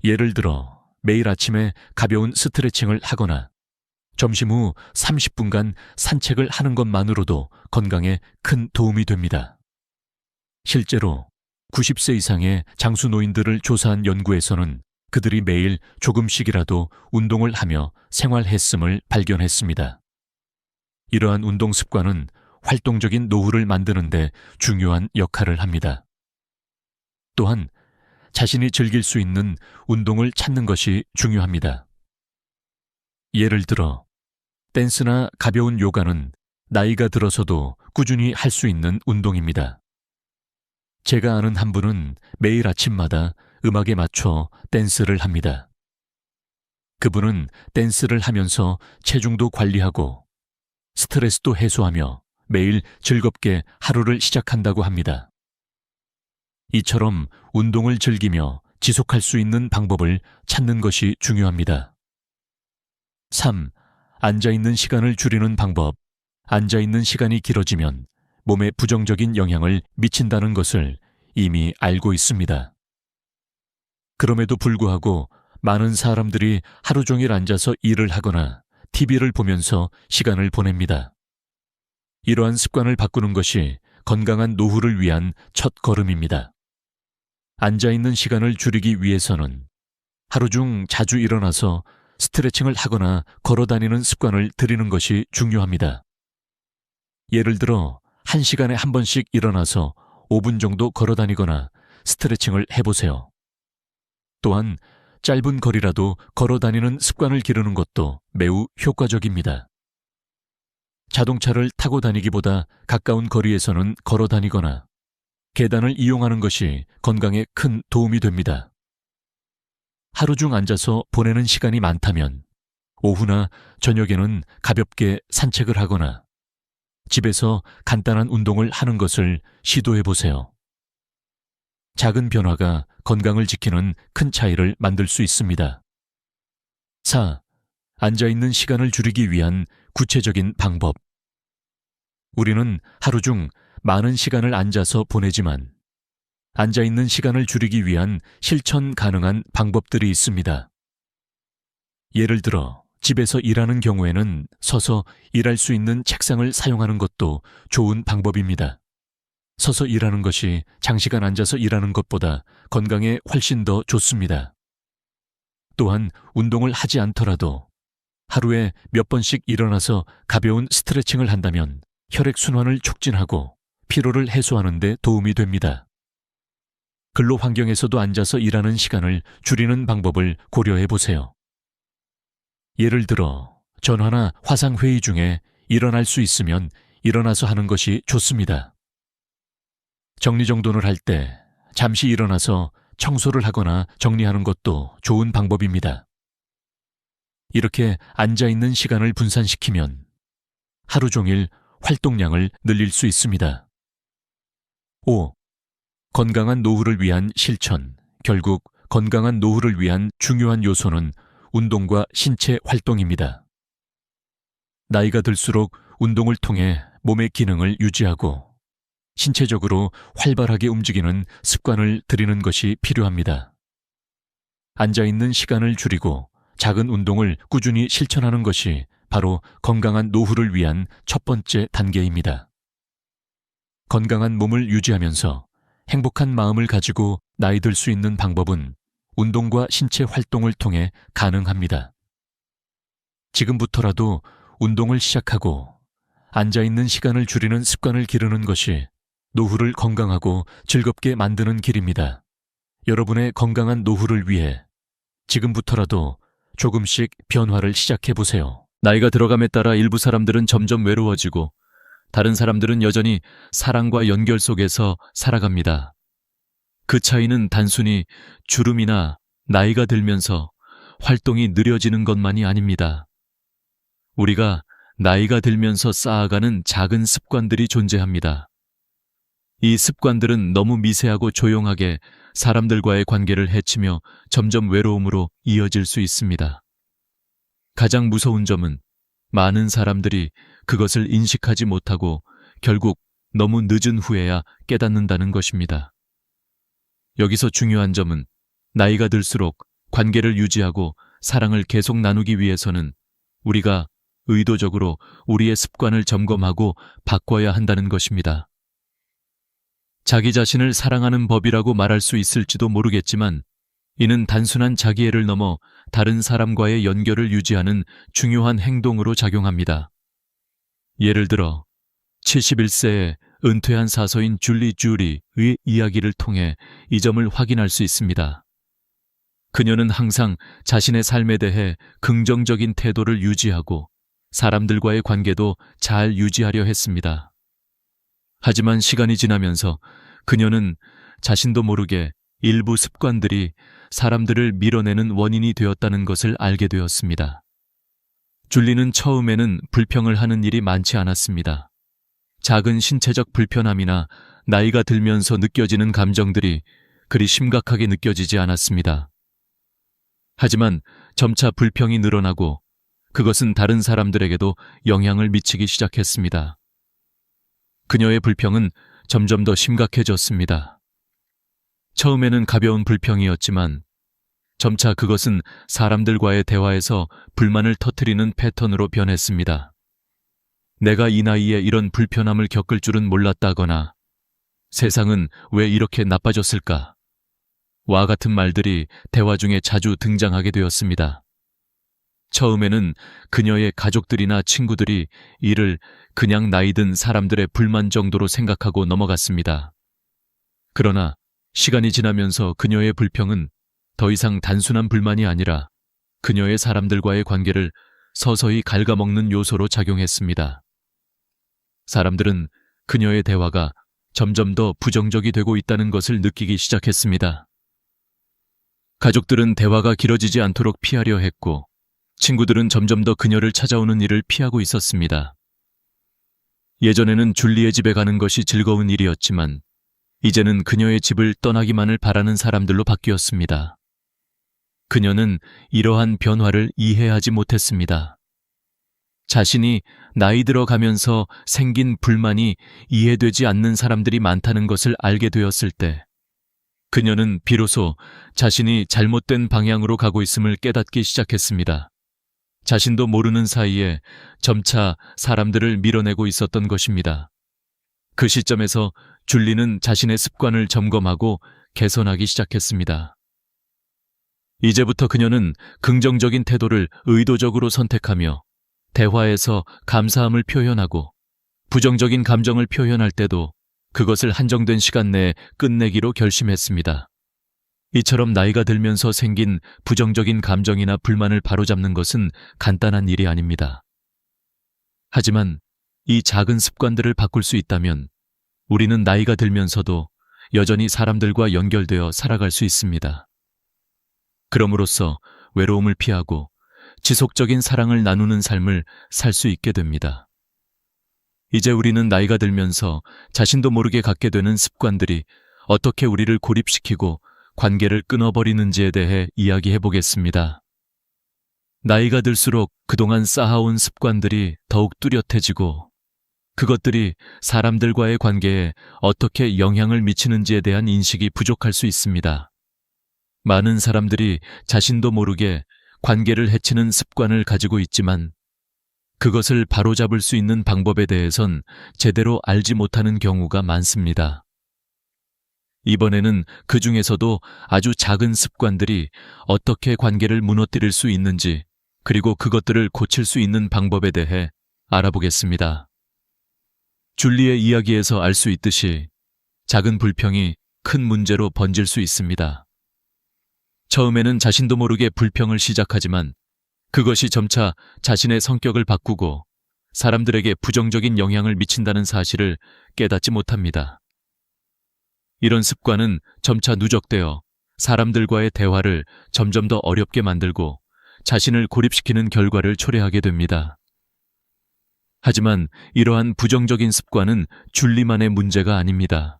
A: 예를 들어 매일 아침에 가벼운 스트레칭을 하거나 점심 후 30분간 산책을 하는 것만으로도 건강에 큰 도움이 됩니다. 실제로 90세 이상의 장수 노인들을 조사한 연구에서는 그들이 매일 조금씩이라도 운동을 하며 생활했음을 발견했습니다. 이러한 운동 습관은 활동적인 노후를 만드는 데 중요한 역할을 합니다. 또한 자신이 즐길 수 있는 운동을 찾는 것이 중요합니다. 예를 들어 댄스나 가벼운 요가는 나이가 들어서도 꾸준히 할 수 있는 운동입니다. 제가 아는 한 분은 매일 아침마다 음악에 맞춰 댄스를 합니다. 그분은 댄스를 하면서 체중도 관리하고 스트레스도 해소하며 매일 즐겁게 하루를 시작한다고 합니다. 이처럼 운동을 즐기며 지속할 수 있는 방법을 찾는 것이 중요합니다. 3. 앉아있는 시간을 줄이는 방법. 앉아있는 시간이 길어지면 몸에 부정적인 영향을 미친다는 것을 이미 알고 있습니다. 그럼에도 불구하고 많은 사람들이 하루 종일 앉아서 일을 하거나 TV를 보면서 시간을 보냅니다. 이러한 습관을 바꾸는 것이 건강한 노후를 위한 첫 걸음입니다. 앉아있는 시간을 줄이기 위해서는 하루 중 자주 일어나서 스트레칭을 하거나 걸어다니는 습관을 들이는 것이 중요합니다. 예를 들어 1시간에 한 번씩 일어나서 5분 정도 걸어다니거나 스트레칭을 해보세요. 또한 짧은 거리라도 걸어다니는 습관을 기르는 것도 매우 효과적입니다. 자동차를 타고 다니기보다 가까운 거리에서는 걸어다니거나 계단을 이용하는 것이 건강에 큰 도움이 됩니다. 하루 중 앉아서 보내는 시간이 많다면 오후나 저녁에는 가볍게 산책을 하거나 집에서 간단한 운동을 하는 것을 시도해 보세요. 작은 변화가 건강을 지키는 큰 차이를 만들 수 있습니다. 4. 앉아있는 시간을 줄이기 위한 구체적인 방법. 우리는 하루 중 많은 시간을 앉아서 보내지만 앉아있는 시간을 줄이기 위한 실천 가능한 방법들이 있습니다. 예를 들어 집에서 일하는 경우에는 서서 일할 수 있는 책상을 사용하는 것도 좋은 방법입니다. 서서 일하는 것이 장시간 앉아서 일하는 것보다 건강에 훨씬 더 좋습니다. 또한 운동을 하지 않더라도 하루에 몇 번씩 일어나서 가벼운 스트레칭을 한다면 혈액순환을 촉진하고 피로를 해소하는 데 도움이 됩니다. 근로 환경에서도 앉아서 일하는 시간을 줄이는 방법을 고려해 보세요. 예를 들어 전화나 화상회의 중에 일어날 수 있으면 일어나서 하는 것이 좋습니다. 정리정돈을 할 때 잠시 일어나서 청소를 하거나 정리하는 것도 좋은 방법입니다. 이렇게 앉아있는 시간을 분산시키면 하루 종일 활동량을 늘릴 수 있습니다. 5. 건강한 노후를 위한 실천. 결국 건강한 노후를 위한 중요한 요소는 운동과 신체 활동입니다. 나이가 들수록 운동을 통해 몸의 기능을 유지하고 신체적으로 활발하게 움직이는 습관을 들이는 것이 필요합니다. 앉아있는 시간을 줄이고 작은 운동을 꾸준히 실천하는 것이 바로 건강한 노후를 위한 첫 번째 단계입니다. 건강한 몸을 유지하면서 행복한 마음을 가지고 나이 들 수 있는 방법은 운동과 신체 활동을 통해 가능합니다. 지금부터라도 운동을 시작하고 앉아있는 시간을 줄이는 습관을 기르는 것이 노후를 건강하고 즐겁게 만드는 길입니다. 여러분의 건강한 노후를 위해 지금부터라도 조금씩 변화를 시작해보세요. 나이가 들어감에 따라 일부 사람들은 점점 외로워지고 다른 사람들은 여전히 사랑과 연결 속에서 살아갑니다. 그 차이는 단순히 주름이나 나이가 들면서 활동이 느려지는 것만이 아닙니다. 우리가 나이가 들면서 쌓아가는 작은 습관들이 존재합니다. 이 습관들은 너무 미세하고 조용하게 사람들과의 관계를 해치며 점점 외로움으로 이어질 수 있습니다. 가장 무서운 점은 많은 사람들이 그것을 인식하지 못하고 결국 너무 늦은 후에야 깨닫는다는 것입니다. 여기서 중요한 점은 나이가 들수록 관계를 유지하고 사랑을 계속 나누기 위해서는 우리가 의도적으로 우리의 습관을 점검하고 바꿔야 한다는 것입니다. 자기 자신을 사랑하는 법이라고 말할 수 있을지도 모르겠지만 이는 단순한 자기애를 넘어 다른 사람과의 연결을 유지하는 중요한 행동으로 작용합니다. 예를 들어 71세의 은퇴한 사서인 줄리 주리의 이야기를 통해 이 점을 확인할 수 있습니다. 그녀는 항상 자신의 삶에 대해 긍정적인 태도를 유지하고 사람들과의 관계도 잘 유지하려 했습니다. 하지만 시간이 지나면서 그녀는 자신도 모르게 일부 습관들이 사람들을 밀어내는 원인이 되었다는 것을 알게 되었습니다. 줄리는 처음에는 불평을 하는 일이 많지 않았습니다. 작은 신체적 불편함이나 나이가 들면서 느껴지는 감정들이 그리 심각하게 느껴지지 않았습니다. 하지만 점차 불평이 늘어나고 그것은 다른 사람들에게도 영향을 미치기 시작했습니다. 그녀의 불평은 점점 더 심각해졌습니다. 처음에는 가벼운 불평이었지만 점차 그것은 사람들과의 대화에서 불만을 터뜨리는 패턴으로 변했습니다. 내가 이 나이에 이런 불편함을 겪을 줄은 몰랐다거나 세상은 왜 이렇게 나빠졌을까? 와 같은 말들이 대화 중에 자주 등장하게 되었습니다. 처음에는 그녀의 가족들이나 친구들이 이를 그냥 나이든 사람들의 불만 정도로 생각하고 넘어갔습니다. 그러나 시간이 지나면서 그녀의 불평은 더 이상 단순한 불만이 아니라 그녀의 사람들과의 관계를 서서히 갉아먹는 요소로 작용했습니다. 사람들은 그녀의 대화가 점점 더 부정적이 되고 있다는 것을 느끼기 시작했습니다. 가족들은 대화가 길어지지 않도록 피하려 했고 친구들은 점점 더 그녀를 찾아오는 일을 피하고 있었습니다. 예전에는 줄리의 집에 가는 것이 즐거운 일이었지만 이제는 그녀의 집을 떠나기만을 바라는 사람들로 바뀌었습니다. 그녀는 이러한 변화를 이해하지 못했습니다. 자신이 나이 들어가면서 생긴 불만이 이해되지 않는 사람들이 많다는 것을 알게 되었을 때 그녀는 비로소 자신이 잘못된 방향으로 가고 있음을 깨닫기 시작했습니다. 자신도 모르는 사이에 점차 사람들을 밀어내고 있었던 것입니다. 그 시점에서 줄리는 자신의 습관을 점검하고 개선하기 시작했습니다. 이제부터 그녀는 긍정적인 태도를 의도적으로 선택하며 대화에서 감사함을 표현하고 부정적인 감정을 표현할 때도 그것을 한정된 시간 내에 끝내기로 결심했습니다. 이처럼 나이가 들면서 생긴 부정적인 감정이나 불만을 바로잡는 것은 간단한 일이 아닙니다. 하지만 이 작은 습관들을 바꿀 수 있다면 우리는 나이가 들면서도 여전히 사람들과 연결되어 살아갈 수 있습니다. 그럼으로써 외로움을 피하고 지속적인 사랑을 나누는 삶을 살 수 있게 됩니다. 이제 우리는 나이가 들면서 자신도 모르게 갖게 되는 습관들이 어떻게 우리를 고립시키고 관계를 끊어버리는지에 대해 이야기해 보겠습니다. 나이가 들수록 그동안 쌓아온 습관들이 더욱 뚜렷해지고 그것들이 사람들과의 관계에 어떻게 영향을 미치는지에 대한 인식이 부족할 수 있습니다. 많은 사람들이 자신도 모르게 관계를 해치는 습관을 가지고 있지만 그것을 바로잡을 수 있는 방법에 대해선 제대로 알지 못하는 경우가 많습니다. 이번에는 그 중에서도 아주 작은 습관들이 어떻게 관계를 무너뜨릴 수 있는지, 그리고 그것들을 고칠 수 있는 방법에 대해 알아보겠습니다. 줄리의 이야기에서 알 수 있듯이 작은 불평이 큰 문제로 번질 수 있습니다. 처음에는 자신도 모르게 불평을 시작하지만 그것이 점차 자신의 성격을 바꾸고 사람들에게 부정적인 영향을 미친다는 사실을 깨닫지 못합니다. 이런 습관은 점차 누적되어 사람들과의 대화를 점점 더 어렵게 만들고 자신을 고립시키는 결과를 초래하게 됩니다. 하지만 이러한 부정적인 습관은 줄리만의 문제가 아닙니다.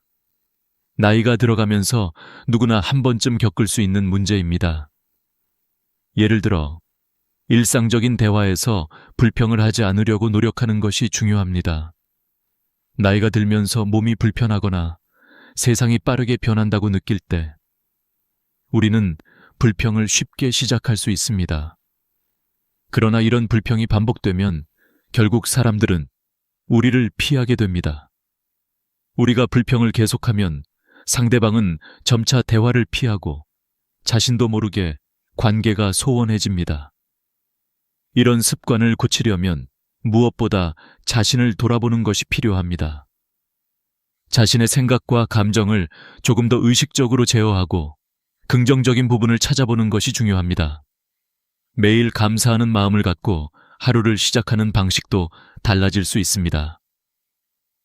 A: 나이가 들어가면서 누구나 한 번쯤 겪을 수 있는 문제입니다. 예를 들어, 일상적인 대화에서 불평을 하지 않으려고 노력하는 것이 중요합니다. 나이가 들면서 몸이 불편하거나 세상이 빠르게 변한다고 느낄 때 우리는 불평을 쉽게 시작할 수 있습니다. 그러나 이런 불평이 반복되면 결국 사람들은 우리를 피하게 됩니다. 우리가 불평을 계속하면 상대방은 점차 대화를 피하고 자신도 모르게 관계가 소원해집니다. 이런 습관을 고치려면 무엇보다 자신을 돌아보는 것이 필요합니다. 자신의 생각과 감정을 조금 더 의식적으로 제어하고 긍정적인 부분을 찾아보는 것이 중요합니다. 매일 감사하는 마음을 갖고 하루를 시작하는 방식도 달라질 수 있습니다.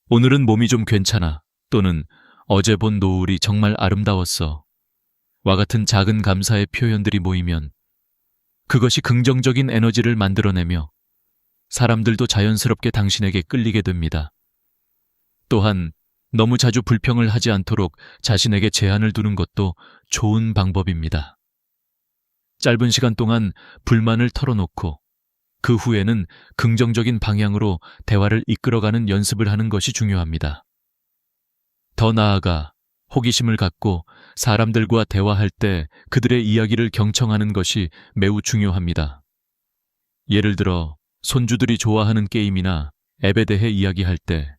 A: 오늘은 몸이 좀 괜찮아, 또는 어제 본 노을이 정말 아름다웠어 와 같은 작은 감사의 표현들이 모이면 그것이 긍정적인 에너지를 만들어내며 사람들도 자연스럽게 당신에게 끌리게 됩니다. 또한 너무 자주 불평을 하지 않도록 자신에게 제한을 두는 것도 좋은 방법입니다. 짧은 시간 동안 불만을 털어놓고 그 후에는 긍정적인 방향으로 대화를 이끌어가는 연습을 하는 것이 중요합니다. 더 나아가 호기심을 갖고 사람들과 대화할 때 그들의 이야기를 경청하는 것이 매우 중요합니다. 예를 들어 손주들이 좋아하는 게임이나 앱에 대해 이야기할 때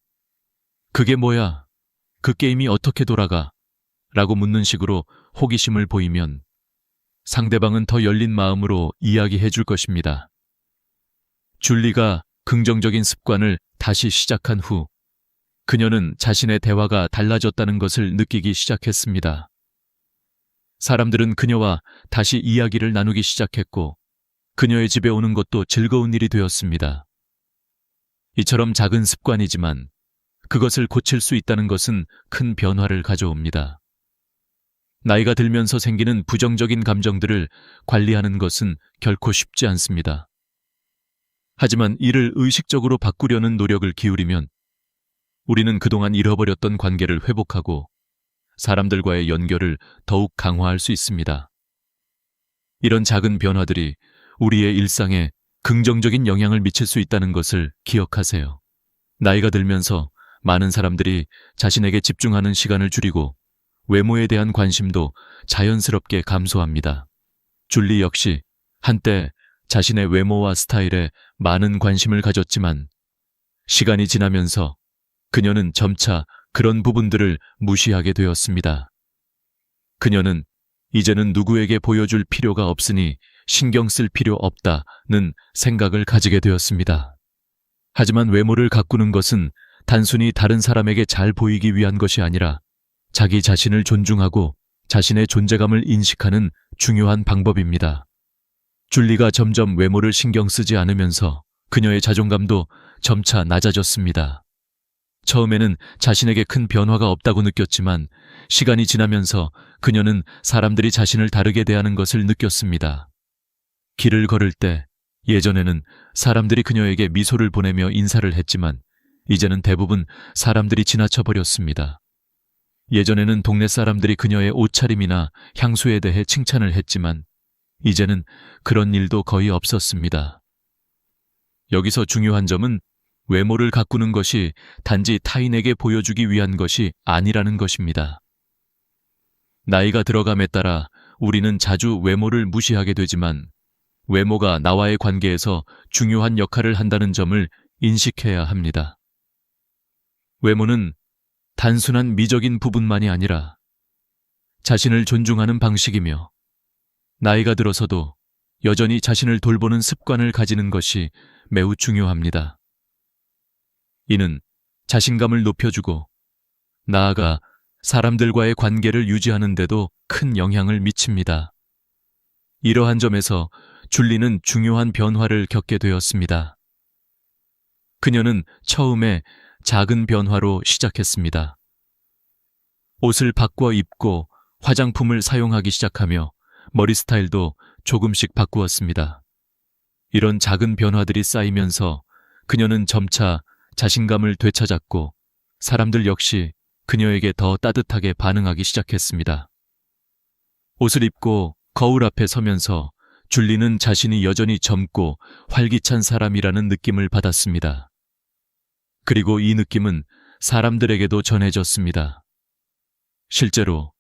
A: 그게 뭐야? 그 게임이 어떻게 돌아가? 라고 묻는 식으로 호기심을 보이면 상대방은 더 열린 마음으로 이야기해 줄 것입니다. 줄리가 긍정적인 습관을 다시 시작한 후 그녀는 자신의 대화가 달라졌다는 것을 느끼기 시작했습니다. 사람들은 그녀와 다시 이야기를 나누기 시작했고 그녀의 집에 오는 것도 즐거운 일이 되었습니다. 이처럼 작은 습관이지만 그것을 고칠 수 있다는 것은 큰 변화를 가져옵니다. 나이가 들면서 생기는 부정적인 감정들을 관리하는 것은 결코 쉽지 않습니다. 하지만 이를 의식적으로 바꾸려는 노력을 기울이면 우리는 그동안 잃어버렸던 관계를 회복하고 사람들과의 연결을 더욱 강화할 수 있습니다. 이런 작은 변화들이 우리의 일상에 긍정적인 영향을 미칠 수 있다는 것을 기억하세요. 나이가 들면서 많은 사람들이 자신에게 집중하는 시간을 줄이고 외모에 대한 관심도 자연스럽게 감소합니다. 줄리 역시 한때 자신의 외모와 스타일에 많은 관심을 가졌지만 시간이 지나면서 그녀는 점차 그런 부분들을 무시하게 되었습니다. 그녀는 이제는 누구에게 보여줄 필요가 없으니 신경 쓸 필요 없다는 생각을 가지게 되었습니다. 하지만 외모를 가꾸는 것은 단순히 다른 사람에게 잘 보이기 위한 것이 아니라 자기 자신을 존중하고 자신의 존재감을 인식하는 중요한 방법입니다. 줄리가 점점 외모를 신경 쓰지 않으면서 그녀의 자존감도 점차 낮아졌습니다. 처음에는 자신에게 큰 변화가 없다고 느꼈지만 시간이 지나면서 그녀는 사람들이 자신을 다르게 대하는 것을 느꼈습니다. 길을 걸을 때 예전에는 사람들이 그녀에게 미소를 보내며 인사를 했지만 이제는 대부분 사람들이 지나쳐 버렸습니다. 예전에는 동네 사람들이 그녀의 옷차림이나 향수에 대해 칭찬을 했지만 이제는 그런 일도 거의 없었습니다. 여기서 중요한 점은 외모를 가꾸는 것이 단지 타인에게 보여주기 위한 것이 아니라는 것입니다. 나이가 들어감에 따라 우리는 자주 외모를 무시하게 되지만 외모가 나와의 관계에서 중요한 역할을 한다는 점을 인식해야 합니다. 외모는 단순한 미적인 부분만이 아니라 자신을 존중하는 방식이며 나이가 들어서도 여전히 자신을 돌보는 습관을 가지는 것이 매우 중요합니다. 이는 자신감을 높여주고 나아가 사람들과의 관계를 유지하는 데도 큰 영향을 미칩니다. 이러한 점에서 줄리는 중요한 변화를 겪게 되었습니다. 그녀는 처음에 작은 변화로 시작했습니다. 옷을 바꿔 입고 화장품을 사용하기 시작하며 머리 스타일도 조금씩 바꾸었습니다. 이런 작은 변화들이 쌓이면서 그녀는 점차 자신감을 되찾았고 사람들 역시 그녀에게 더 따뜻하게 반응하기 시작했습니다. 옷을 입고 거울 앞에 서면서 줄리는 자신이 여전히 젊고 활기찬 사람이라는 느낌을 받았습니다. 그리고 이 느낌은 사람들에게도 전해졌습니다. 실제로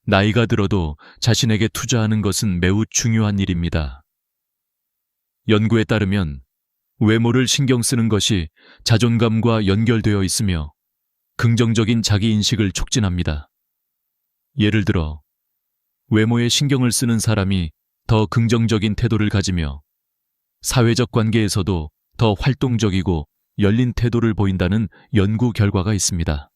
A: 나이가 들어도 자신에게 투자하는 것은 매우 중요한 일입니다. 연구에 따르면 외모를 신경 쓰는 것이 자존감과 연결되어 있으며 긍정적인 자기인식을 촉진합니다. 예를 들어 외모에 신경을 쓰는 사람이 더 긍정적인 태도를 가지며 사회적 관계에서도 더 활동적이고 열린 태도를 보인다는 연구 결과가 있습니다.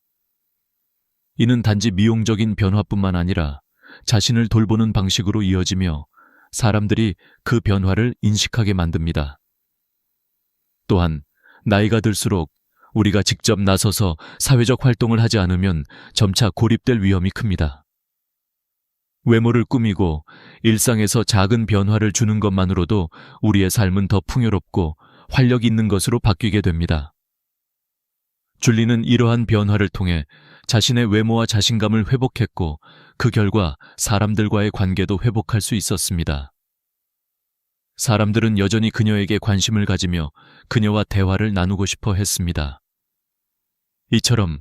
A: 이는 단지 미용적인 변화뿐만 아니라 자신을 돌보는 방식으로 이어지며 사람들이 그 변화를 인식하게 만듭니다. 또한 나이가 들수록 우리가 직접 나서서 사회적 활동을 하지 않으면 점차 고립될 위험이 큽니다. 외모를 꾸미고 일상에서 작은 변화를 주는 것만으로도 우리의 삶은 더 풍요롭고 활력 있는 것으로 바뀌게 됩니다. 줄리는 이러한 변화를 통해 자신의 외모와 자신감을 회복했고 그 결과 사람들과의 관계도 회복할 수 있었습니다. 사람들은 여전히 그녀에게 관심을 가지며 그녀와 대화를 나누고 싶어 했습니다. 이처럼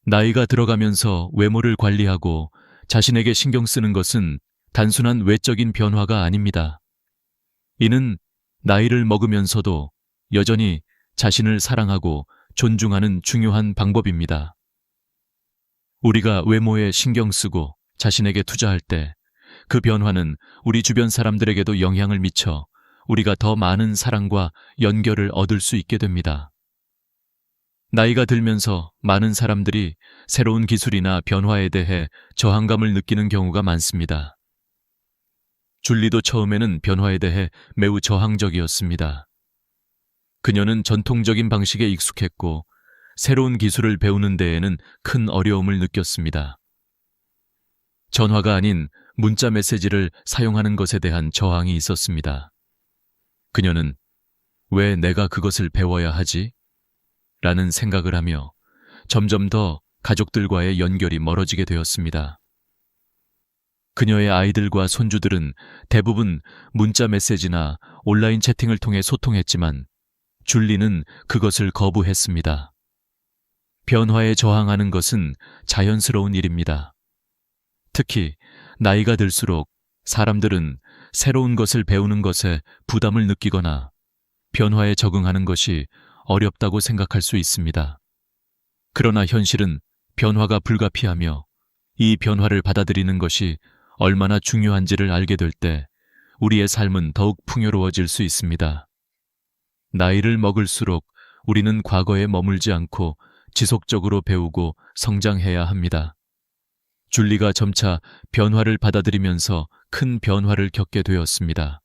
A: 나이가 들어가면서 외모를 관리하고 자신에게 신경 쓰는 것은 단순한 외적인 변화가 아닙니다. 이는 나이를 먹으면서도 여전히 자신을 사랑하고 존중하는 중요한 방법입니다. 우리가 외모에 신경 쓰고 자신에게 투자할 때 그 변화는 우리 주변 사람들에게도 영향을 미쳐 우리가 더 많은 사랑과 연결을 얻을 수 있게 됩니다. 나이가 들면서 많은 사람들이 새로운 기술이나 변화에 대해 저항감을 느끼는 경우가 많습니다. 줄리도 처음에는 변화에 대해 매우 저항적이었습니다. 그녀는 전통적인 방식에 익숙했고 새로운 기술을 배우는 데에는 큰 어려움을 느꼈습니다. 전화가 아닌 문자 메시지를 사용하는 것에 대한 저항이 있었습니다. 그녀는 왜 내가 그것을 배워야 하지? 라는 생각을 하며 점점 더 가족들과의 연결이 멀어지게 되었습니다. 그녀의 아이들과 손주들은 대부분 문자 메시지나 온라인 채팅을 통해 소통했지만 줄리는 그것을 거부했습니다. 변화에 저항하는 것은 자연스러운 일입니다. 특히 나이가 들수록 사람들은 새로운 것을 배우는 것에 부담을 느끼거나 변화에 적응하는 것이 어렵다고 생각할 수 있습니다. 그러나 현실은 변화가 불가피하며 이 변화를 받아들이는 것이 얼마나 중요한지를 알게 될 때 우리의 삶은 더욱 풍요로워질 수 있습니다. 나이를 먹을수록 우리는 과거에 머물지 않고 지속적으로 배우고 성장해야 합니다. 줄리가 점차 변화를 받아들이면서 큰 변화를 겪게 되었습니다.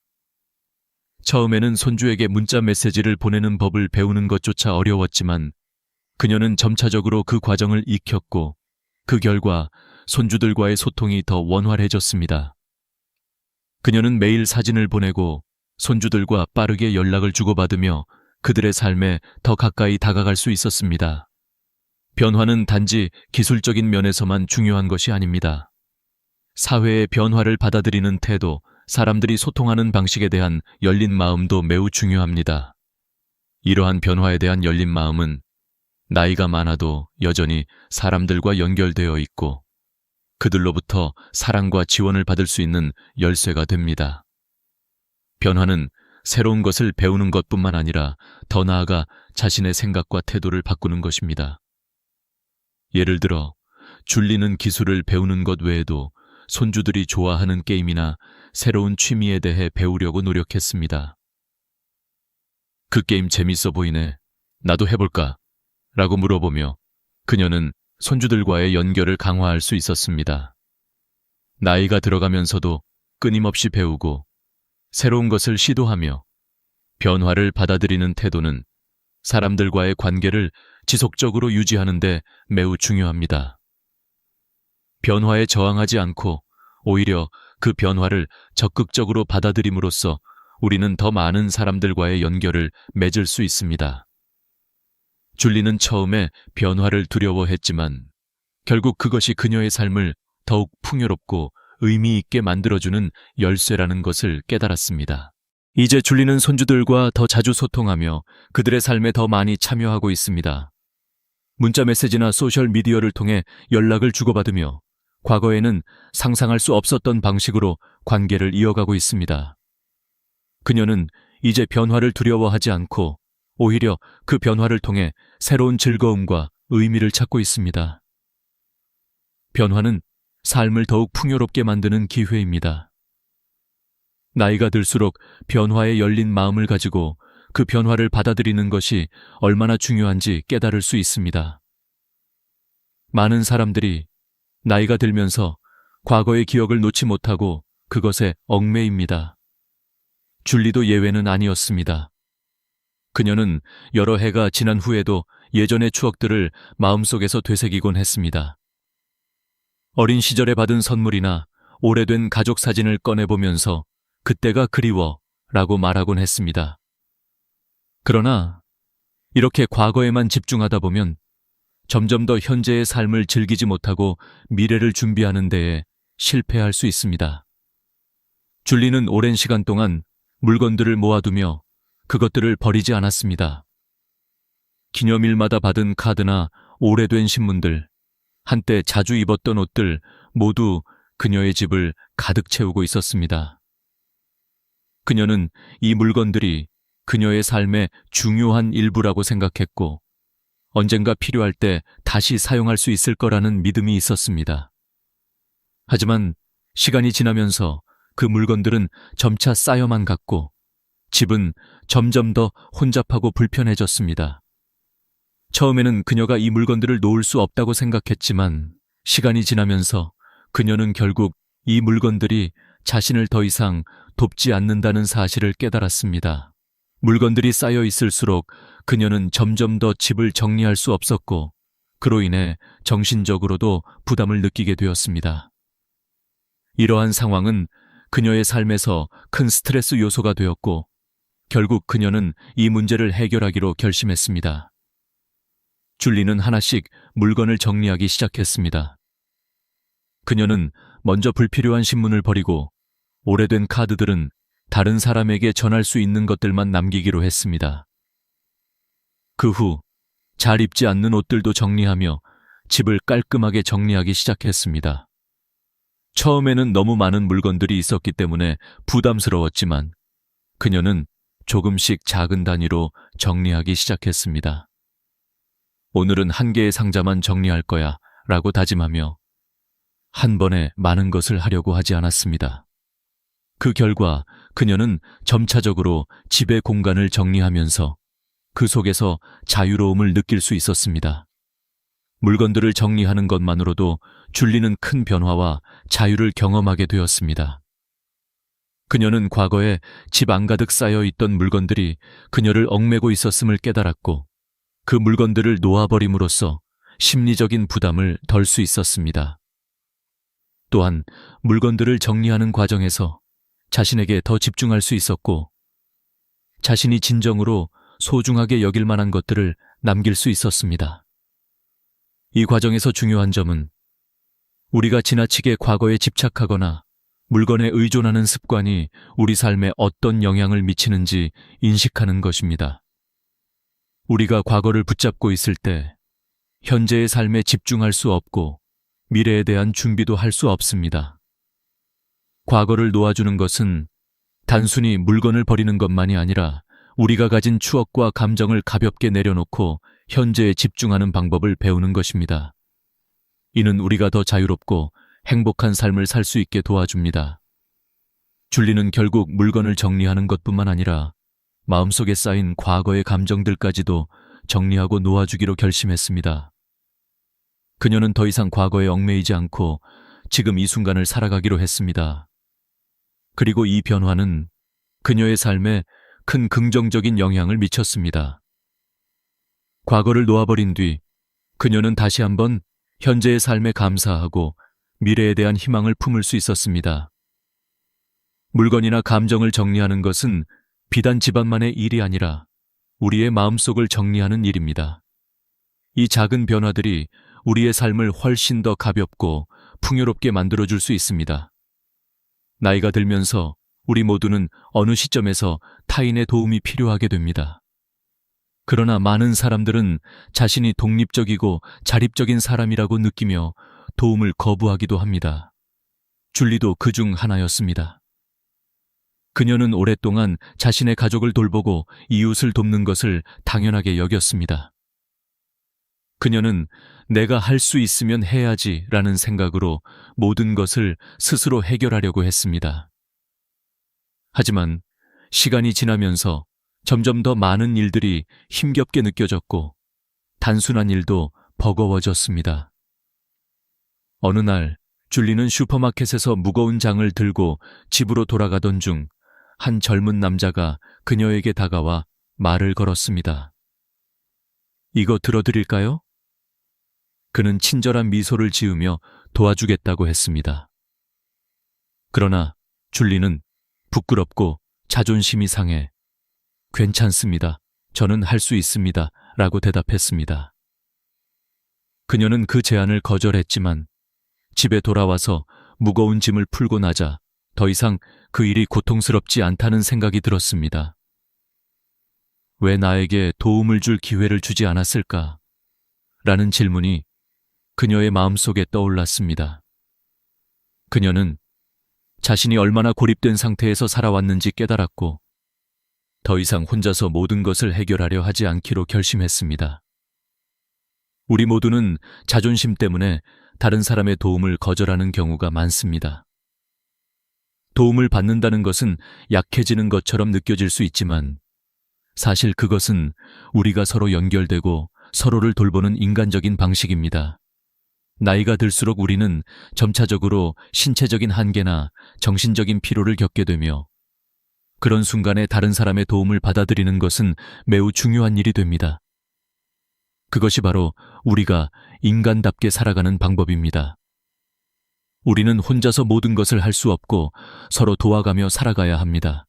A: 처음에는 손주에게 문자 메시지를 보내는 법을 배우는 것조차 어려웠지만 그녀는 점차적으로 그 과정을 익혔고 그 결과 손주들과의 소통이 더 원활해졌습니다. 그녀는 매일 사진을 보내고 손주들과 빠르게 연락을 주고받으며 그들의 삶에 더 가까이 다가갈 수 있었습니다. 변화는 단지 기술적인 면에서만 중요한 것이 아닙니다. 사회의 변화를 받아들이는 태도, 사람들이 소통하는 방식에 대한 열린 마음도 매우 중요합니다. 이러한 변화에 대한 열린 마음은 나이가 많아도 여전히 사람들과 연결되어 있고 그들로부터 사랑과 지원을 받을 수 있는 열쇠가 됩니다. 변화는 새로운 것을 배우는 것뿐만 아니라 더 나아가 자신의 생각과 태도를 바꾸는 것입니다. 예를 들어 줄리는 기술을 배우는 것 외에도 손주들이 좋아하는 게임이나 새로운 취미에 대해 배우려고 노력했습니다. 그 게임 재밌어 보이네. 나도 해볼까? 라고 물어보며 그녀는 손주들과의 연결을 강화할 수 있었습니다. 나이가 들어가면서도 끊임없이 배우고 새로운 것을 시도하며 변화를 받아들이는 태도는 사람들과의 관계를 지속적으로 유지하는 데 매우 중요합니다. 변화에 저항하지 않고 오히려 그 변화를 적극적으로 받아들임으로써 우리는 더 많은 사람들과의 연결을 맺을 수 있습니다. 줄리는 처음에 변화를 두려워했지만 결국 그것이 그녀의 삶을 더욱 풍요롭고 의미 있게 만들어주는 열쇠라는 것을 깨달았습니다. 이제 줄리는 손주들과 더 자주 소통하며 그들의 삶에 더 많이 참여하고 있습니다. 문자 메시지나 소셜 미디어를 통해 연락을 주고받으며 과거에는 상상할 수 없었던 방식으로 관계를 이어가고 있습니다. 그녀는 이제 변화를 두려워하지 않고 오히려 그 변화를 통해 새로운 즐거움과 의미를 찾고 있습니다. 변화는 삶을 더욱 풍요롭게 만드는 기회입니다. 나이가 들수록 변화에 열린 마음을 가지고 그 변화를 받아들이는 것이 얼마나 중요한지 깨달을 수 있습니다. 많은 사람들이 나이가 들면서 과거의 기억을 놓지 못하고 그것에 얽매입니다. 줄리도 예외는 아니었습니다. 그녀는 여러 해가 지난 후에도 예전의 추억들을 마음속에서 되새기곤 했습니다. 어린 시절에 받은 선물이나 오래된 가족 사진을 꺼내보면서 그때가 그리워 라고 말하곤 했습니다. 그러나 이렇게 과거에만 집중하다 보면 점점 더 현재의 삶을 즐기지 못하고 미래를 준비하는 데에 실패할 수 있습니다. 줄리는 오랜 시간 동안 물건들을 모아두며 그것들을 버리지 않았습니다. 기념일마다 받은 카드나 오래된 신문들, 한때 자주 입었던 옷들 모두 그녀의 집을 가득 채우고 있었습니다. 그녀는 이 물건들이 그녀의 삶의 중요한 일부라고 생각했고 언젠가 필요할 때 다시 사용할 수 있을 거라는 믿음이 있었습니다. 하지만 시간이 지나면서 그 물건들은 점차 쌓여만 갔고 집은 점점 더 혼잡하고 불편해졌습니다. 처음에는 그녀가 이 물건들을 놓을 수 없다고 생각했지만 시간이 지나면서 그녀는 결국 이 물건들이 자신을 더 이상 돕지 않는다는 사실을 깨달았습니다. 물건들이 쌓여 있을수록 그녀는 점점 더 집을 정리할 수 없었고 그로 인해 정신적으로도 부담을 느끼게 되었습니다. 이러한 상황은 그녀의 삶에서 큰 스트레스 요소가 되었고 결국 그녀는 이 문제를 해결하기로 결심했습니다. 줄리는 하나씩 물건을 정리하기 시작했습니다. 그녀는 먼저 불필요한 신문을 버리고 오래된 카드들은 다른 사람에게 전할 수 있는 것들만 남기기로 했습니다. 그 후 잘 입지 않는 옷들도 정리하며 집을 깔끔하게 정리하기 시작했습니다. 처음에는 너무 많은 물건들이 있었기 때문에 부담스러웠지만 그녀는 조금씩 작은 단위로 정리하기 시작했습니다. 오늘은 한 개의 상자만 정리할 거야 라고 다짐하며 한 번에 많은 것을 하려고 하지 않았습니다. 그 결과 그녀는 점차적으로 집의 공간을 정리하면서 그 속에서 자유로움을 느낄 수 있었습니다. 물건들을 정리하는 것만으로도 줄리는 큰 변화와 자유를 경험하게 되었습니다. 그녀는 과거에 집 안가득 쌓여 있던 물건들이 그녀를 얽매고 있었음을 깨달았고 그 물건들을 놓아버림으로써 심리적인 부담을 덜 수 있었습니다. 또한 물건들을 정리하는 과정에서 자신에게 더 집중할 수 있었고 자신이 진정으로 소중하게 여길 만한 것들을 남길 수 있었습니다. 이 과정에서 중요한 점은 우리가 지나치게 과거에 집착하거나 물건에 의존하는 습관이 우리 삶에 어떤 영향을 미치는지 인식하는 것입니다. 우리가 과거를 붙잡고 있을 때 현재의 삶에 집중할 수 없고 미래에 대한 준비도 할 수 없습니다. 과거를 놓아주는 것은 단순히 물건을 버리는 것만이 아니라 우리가 가진 추억과 감정을 가볍게 내려놓고 현재에 집중하는 방법을 배우는 것입니다. 이는 우리가 더 자유롭고 행복한 삶을 살 수 있게 도와줍니다. 줄리는 결국 물건을 정리하는 것뿐만 아니라 마음속에 쌓인 과거의 감정들까지도 정리하고 놓아주기로 결심했습니다. 그녀는 더 이상 과거에 얽매이지 않고 지금 이 순간을 살아가기로 했습니다. 그리고 이 변화는 그녀의 삶에 큰 긍정적인 영향을 미쳤습니다. 과거를 놓아버린 뒤 그녀는 다시 한번 현재의 삶에 감사하고 미래에 대한 희망을 품을 수 있었습니다. 물건이나 감정을 정리하는 것은 비단 집안만의 일이 아니라 우리의 마음속을 정리하는 일입니다. 이 작은 변화들이 우리의 삶을 훨씬 더 가볍고 풍요롭게 만들어줄 수 있습니다. 나이가 들면서 우리 모두는 어느 시점에서 타인의 도움이 필요하게 됩니다. 그러나 많은 사람들은 자신이 독립적이고 자립적인 사람이라고 느끼며 도움을 거부하기도 합니다. 줄리도 그중 하나였습니다. 그녀는 오랫동안 자신의 가족을 돌보고 이웃을 돕는 것을 당연하게 여겼습니다. 그녀는 내가 할 수 있으면 해야지라는 생각으로 모든 것을 스스로 해결하려고 했습니다. 하지만 시간이 지나면서 점점 더 많은 일들이 힘겹게 느껴졌고 단순한 일도 버거워졌습니다. 어느 날 줄리는 슈퍼마켓에서 무거운 장을 들고 집으로 돌아가던 중 한 젊은 남자가 그녀에게 다가와 말을 걸었습니다. 이거 들어드릴까요? 그는 친절한 미소를 지으며 도와주겠다고 했습니다. 그러나 줄리는 부끄럽고 자존심이 상해 괜찮습니다. 저는 할 수 있습니다. 라고 대답했습니다. 그녀는 그 제안을 거절했지만 집에 돌아와서 무거운 짐을 풀고 나자 더 이상 그 일이 고통스럽지 않다는 생각이 들었습니다. 왜 나에게 도움을 줄 기회를 주지 않았을까? 라는 질문이 그녀의 마음속에 떠올랐습니다. 그녀는 자신이 얼마나 고립된 상태에서 살아왔는지 깨달았고 더 이상 혼자서 모든 것을 해결하려 하지 않기로 결심했습니다. 우리 모두는 자존심 때문에 다른 사람의 도움을 거절하는 경우가 많습니다. 도움을 받는다는 것은 약해지는 것처럼 느껴질 수 있지만 사실 그것은 우리가 서로 연결되고 서로를 돌보는 인간적인 방식입니다. 나이가 들수록 우리는 점차적으로 신체적인 한계나 정신적인 피로를 겪게 되며 그런 순간에 다른 사람의 도움을 받아들이는 것은 매우 중요한 일이 됩니다. 그것이 바로 우리가 인간답게 살아가는 방법입니다. 우리는 혼자서 모든 것을 할 수 없고 서로 도와가며 살아가야 합니다.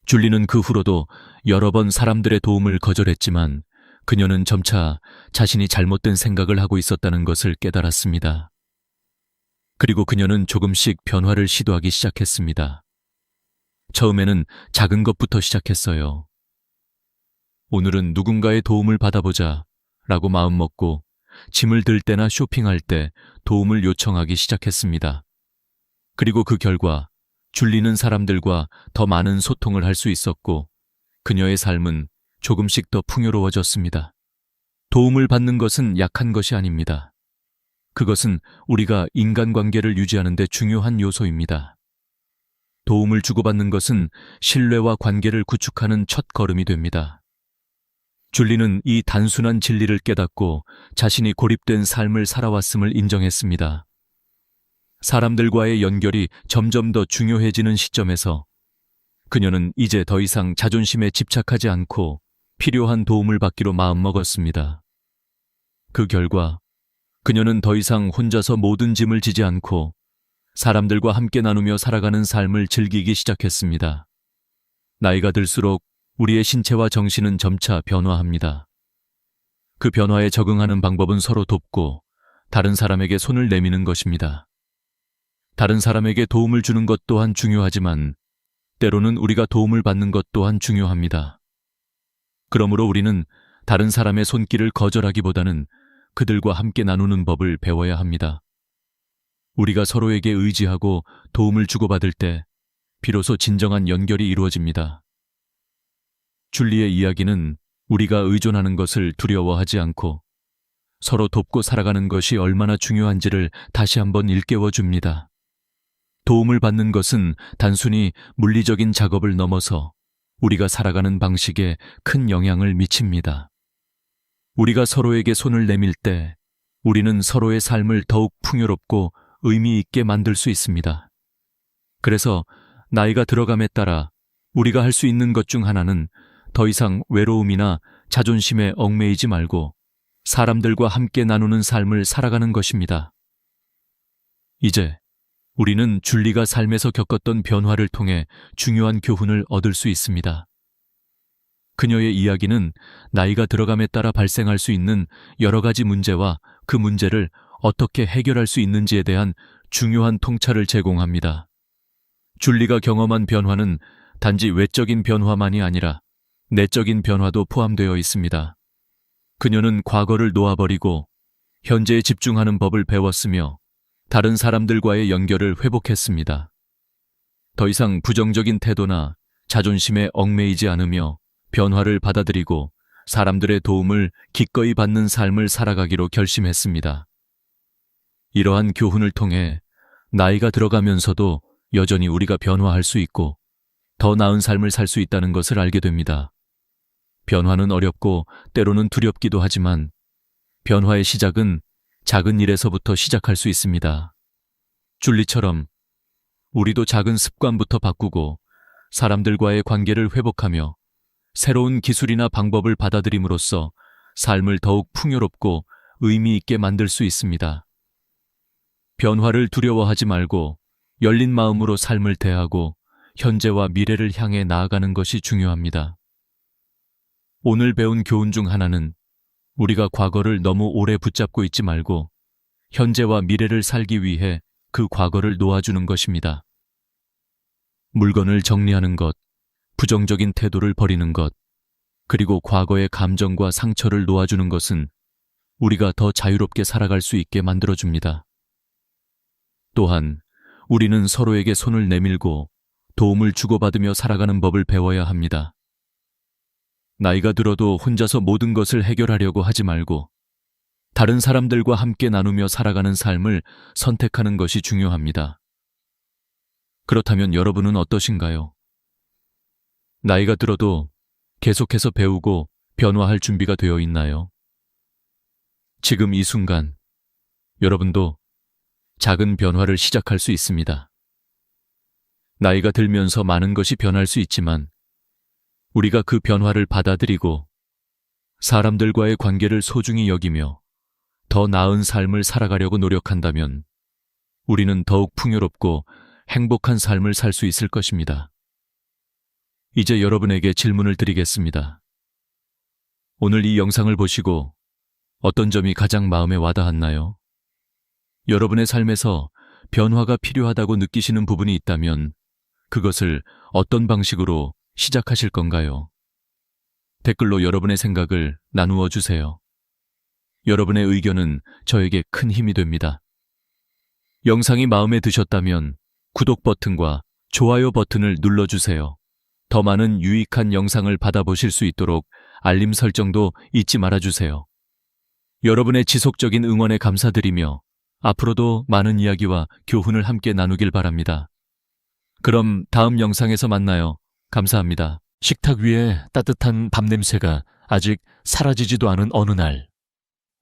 A: 줄리는 그 후로도 여러 번 사람들의 도움을 거절했지만 그녀는 점차 자신이 잘못된 생각을 하고 있었다는 것을 깨달았습니다. 그리고 그녀는 조금씩 변화를 시도하기 시작했습니다. 처음에는 작은 것부터 시작했어요. 오늘은 누군가의 도움을 받아보자 라고 마음먹고 짐을 들 때나 쇼핑할 때 도움을 요청하기 시작했습니다. 그리고 그 결과 줄리는 사람들과 더 많은 소통을 할 수 있었고 그녀의 삶은 조금씩 더 풍요로워졌습니다. 도움을 받는 것은 약한 것이 아닙니다. 그것은 우리가 인간관계를 유지하는 데 중요한 요소입니다. 도움을 주고받는 것은 신뢰와 관계를 구축하는 첫 걸음이 됩니다. 줄리는 이 단순한 진리를 깨닫고 자신이 고립된 삶을 살아왔음을 인정했습니다. 사람들과의 연결이 점점 더 중요해지는 시점에서 그녀는 이제 더 이상 자존심에 집착하지 않고 필요한 도움을 받기로 마음먹었습니다. 그 결과 그녀는 더 이상 혼자서 모든 짐을 지지 않고 사람들과 함께 나누며 살아가는 삶을 즐기기 시작했습니다. 나이가 들수록 우리의 신체와 정신은 점차 변화합니다. 그 변화에 적응하는 방법은 서로 돕고 다른 사람에게 손을 내미는 것입니다. 다른 사람에게 도움을 주는 것 또한 중요하지만 때로는 우리가 도움을 받는 것 또한 중요합니다. 그러므로 우리는 다른 사람의 손길을 거절하기보다는 그들과 함께 나누는 법을 배워야 합니다. 우리가 서로에게 의지하고 도움을 주고받을 때 비로소 진정한 연결이 이루어집니다. 줄리의 이야기는 우리가 의존하는 것을 두려워하지 않고 서로 돕고 살아가는 것이 얼마나 중요한지를 다시 한번 일깨워 줍니다. 도움을 받는 것은 단순히 물리적인 작업을 넘어서 우리가 살아가는 방식에 큰 영향을 미칩니다. 우리가 서로에게 손을 내밀 때 우리는 서로의 삶을 더욱 풍요롭고 의미 있게 만들 수 있습니다. 그래서 나이가 들어감에 따라 우리가 할 수 있는 것 중 하나는 더 이상 외로움이나 자존심에 얽매이지 말고 사람들과 함께 나누는 삶을 살아가는 것입니다. 이제 우리는 줄리가 삶에서 겪었던 변화를 통해 중요한 교훈을 얻을 수 있습니다. 그녀의 이야기는 나이가 들어감에 따라 발생할 수 있는 여러 가지 문제와 그 문제를 어떻게 해결할 수 있는지에 대한 중요한 통찰을 제공합니다. 줄리가 경험한 변화는 단지 외적인 변화만이 아니라 내적인 변화도 포함되어 있습니다. 그녀는 과거를 놓아버리고 현재에 집중하는 법을 배웠으며 다른 사람들과의 연결을 회복했습니다. 더 이상 부정적인 태도나 자존심에 얽매이지 않으며 변화를 받아들이고 사람들의 도움을 기꺼이 받는 삶을 살아가기로 결심했습니다. 이러한 교훈을 통해 나이가 들어가면서도 여전히 우리가 변화할 수 있고 더 나은 삶을 살 수 있다는 것을 알게 됩니다. 변화는 어렵고 때로는 두렵기도 하지만 변화의 시작은 작은 일에서부터 시작할 수 있습니다. 줄리처럼 우리도 작은 습관부터 바꾸고 사람들과의 관계를 회복하며 새로운 기술이나 방법을 받아들임으로써 삶을 더욱 풍요롭고 의미 있게 만들 수 있습니다. 변화를 두려워하지 말고 열린 마음으로 삶을 대하고 현재와 미래를 향해 나아가는 것이 중요합니다. 오늘 배운 교훈 중 하나는 우리가 과거를 너무 오래 붙잡고 있지 말고 현재와 미래를 살기 위해 그 과거를 놓아주는 것입니다. 물건을 정리하는 것, 부정적인 태도를 버리는 것, 그리고 과거의 감정과 상처를 놓아주는 것은 우리가 더 자유롭게 살아갈 수 있게 만들어줍니다. 또한 우리는 서로에게 손을 내밀고 도움을 주고받으며 살아가는 법을 배워야 합니다. 나이가 들어도 혼자서 모든 것을 해결하려고 하지 말고 다른 사람들과 함께 나누며 살아가는 삶을 선택하는 것이 중요합니다. 그렇다면 여러분은 어떠신가요? 나이가 들어도 계속해서 배우고 변화할 준비가 되어 있나요? 지금 이 순간 여러분도 작은 변화를 시작할 수 있습니다. 나이가 들면서 많은 것이 변할 수 있지만 우리가 그 변화를 받아들이고 사람들과의 관계를 소중히 여기며 더 나은 삶을 살아가려고 노력한다면 우리는 더욱 풍요롭고 행복한 삶을 살 수 있을 것입니다. 이제 여러분에게 질문을 드리겠습니다. 오늘 이 영상을 보시고 어떤 점이 가장 마음에 와닿았나요? 여러분의 삶에서 변화가 필요하다고 느끼시는 부분이 있다면 그것을 어떤 방식으로 시작하실 건가요? 댓글로 여러분의 생각을 나누어 주세요. 여러분의 의견은 저에게 큰 힘이 됩니다. 영상이 마음에 드셨다면 구독 버튼과 좋아요 버튼을 눌러주세요. 더 많은 유익한 영상을 받아보실 수 있도록 알림 설정도 잊지 말아주세요. 여러분의 지속적인 응원에 감사드리며 앞으로도 많은 이야기와 교훈을 함께 나누길 바랍니다. 그럼 다음 영상에서 만나요. 감사합니다. 식탁 위에 따뜻한 밥 냄새가 아직 사라지지도 않은 어느 날,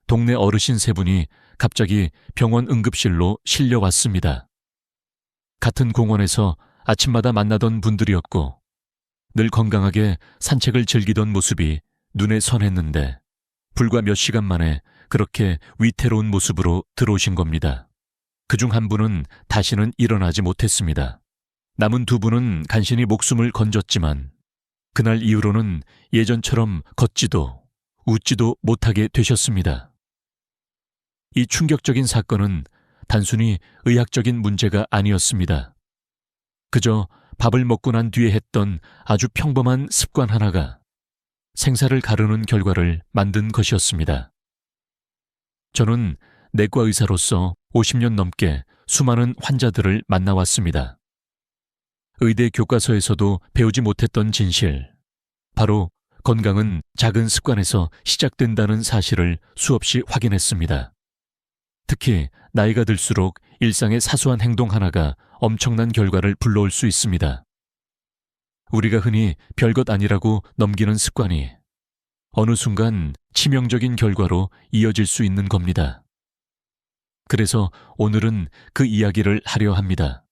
A: 동네 어르신 세 분이 갑자기 병원 응급실로 실려왔습니다. 같은 공원에서 아침마다 만나던 분들이었고 늘 건강하게 산책을 즐기던 모습이 눈에 선했는데 불과 몇 시간 만에 그렇게 위태로운 모습으로 들어오신 겁니다. 그중 한 분은 다시는 일어나지 못했습니다. 남은 두 분은 간신히 목숨을 건졌지만 그날 이후로는 예전처럼 걷지도 웃지도 못하게 되셨습니다. 이 충격적인 사건은 단순히 의학적인 문제가 아니었습니다. 그저 밥을 먹고 난 뒤에 했던 아주 평범한 습관 하나가 생사를 가르는 결과를 만든 것이었습니다. 저는 내과 의사로서 50년 넘게 수많은 환자들을 만나왔습니다. 의대 교과서에서도 배우지 못했던 진실, 바로 건강은 작은 습관에서 시작된다는 사실을 수없이 확인했습니다. 특히 나이가 들수록 일상의 사소한 행동 하나가 엄청난 결과를 불러올 수 있습니다. 우리가 흔히 별것 아니라고 넘기는 습관이 어느 순간 치명적인 결과로 이어질 수 있는 겁니다. 그래서 오늘은 그 이야기를 하려 합니다.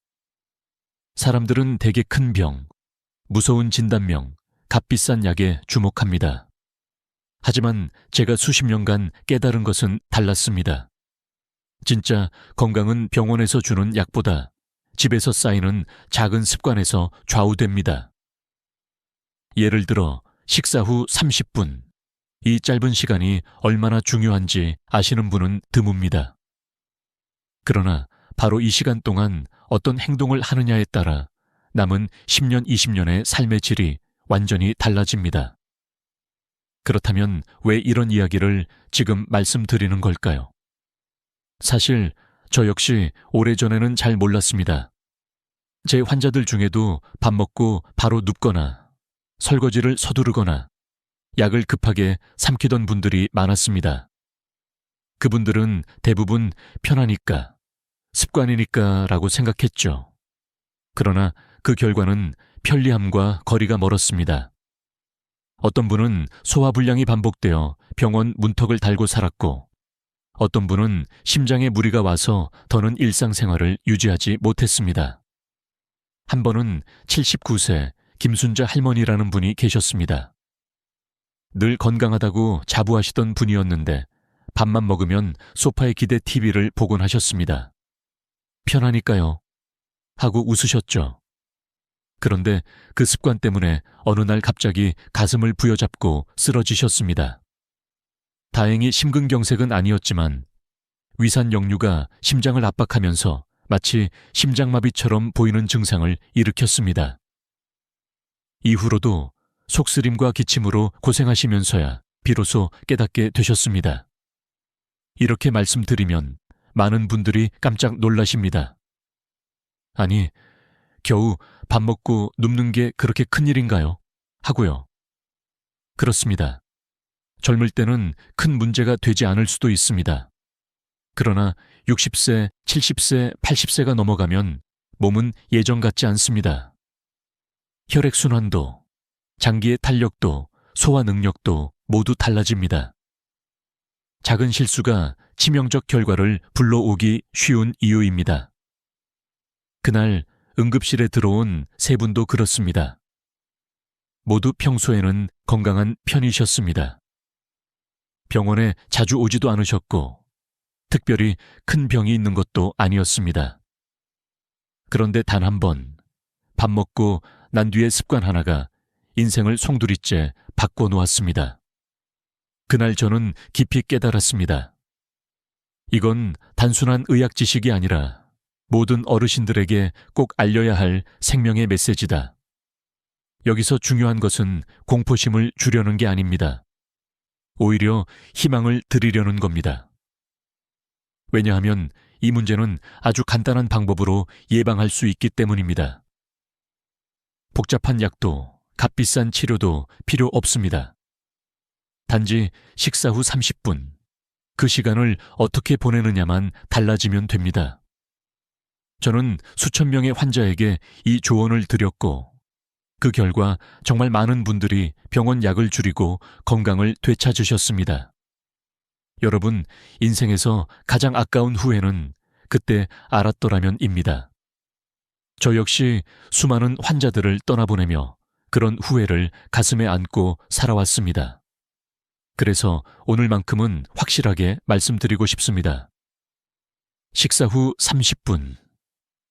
A: 사람들은 대개 큰 병, 무서운 진단명, 값비싼 약에 주목합니다. 하지만 제가 수십 년간 깨달은 것은 달랐습니다. 진짜 건강은 병원에서 주는 약보다 집에서 쌓이는 작은 습관에서 좌우됩니다. 예를 들어 식사 후 30분, 이 짧은 시간이 얼마나 중요한지 아시는 분은 드뭅니다. 그러나 바로 이 시간 동안 어떤 행동을 하느냐에 따라 남은 10년, 20년의 삶의 질이 완전히 달라집니다. 그렇다면 왜 이런 이야기를 지금 말씀드리는 걸까요? 사실 저 역시 오래전에는 잘 몰랐습니다. 제 환자들 중에도 밥 먹고 바로 눕거나 설거지를 서두르거나 약을 급하게 삼키던 분들이 많았습니다. 그분들은 대부분 편하니까, 습관이니까 라고 생각했죠. 그러나 그 결과는 편리함과 거리가 멀었습니다. 어떤 분은 소화불량이 반복되어 병원 문턱을 달고 살았고, 어떤 분은 심장에 무리가 와서 더는 일상생활을 유지하지 못했습니다. 한 번은 79세 김순자 할머니라는 분이 계셨습니다. 늘 건강하다고 자부하시던 분이었는데 밥만 먹으면 소파에 기대 TV를 보곤 하셨습니다. 편하니까요 하고 웃으셨죠. 그런데 그 습관 때문에 어느 날 갑자기 가슴을 부여잡고 쓰러지셨습니다. 다행히 심근경색은 아니었지만 위산 역류가 심장을 압박하면서 마치 심장마비처럼 보이는 증상을 일으켰습니다. 이후로도 속쓰림과 기침으로 고생하시면서야 비로소 깨닫게 되셨습니다. 이렇게 말씀드리면 많은 분들이 깜짝 놀라십니다. 아니, 겨우 밥 먹고 눕는 게 그렇게 큰일인가요? 하고요. 그렇습니다. 젊을 때는 큰 문제가 되지 않을 수도 있습니다. 그러나 60세, 70세, 80세가 넘어가면 몸은 예전 같지 않습니다. 혈액순환도, 장기의 탄력도, 소화 능력도 모두 달라집니다. 작은 실수가 치명적 결과를 불러오기 쉬운 이유입니다. 그날 응급실에 들어온 세 분도 그렇습니다. 모두 평소에는 건강한 편이셨습니다. 병원에 자주 오지도 않으셨고 특별히 큰 병이 있는 것도 아니었습니다. 그런데 단 한 번, 밥 먹고 난 뒤의 습관 하나가 인생을 송두리째 바꿔놓았습니다. 그날 저는 깊이 깨달았습니다. 이건 단순한 의학 지식이 아니라 모든 어르신들에게 꼭 알려야 할 생명의 메시지다. 여기서 중요한 것은 공포심을 주려는 게 아닙니다. 오히려 희망을 드리려는 겁니다. 왜냐하면 이 문제는 아주 간단한 방법으로 예방할 수 있기 때문입니다. 복잡한 약도 값비싼 치료도 필요 없습니다. 단지 식사 후 30분, 그 시간을 어떻게 보내느냐만 달라지면 됩니다. 저는 수천 명의 환자에게 이 조언을 드렸고 그 결과 정말 많은 분들이 병원 약을 줄이고 건강을 되찾으셨습니다. 여러분, 인생에서 가장 아까운 후회는 그때 알았더라면입니다. 저 역시 수많은 환자들을 떠나보내며 그런 후회를 가슴에 안고 살아왔습니다. 그래서 오늘만큼은 확실하게 말씀드리고 싶습니다. 식사 후 30분.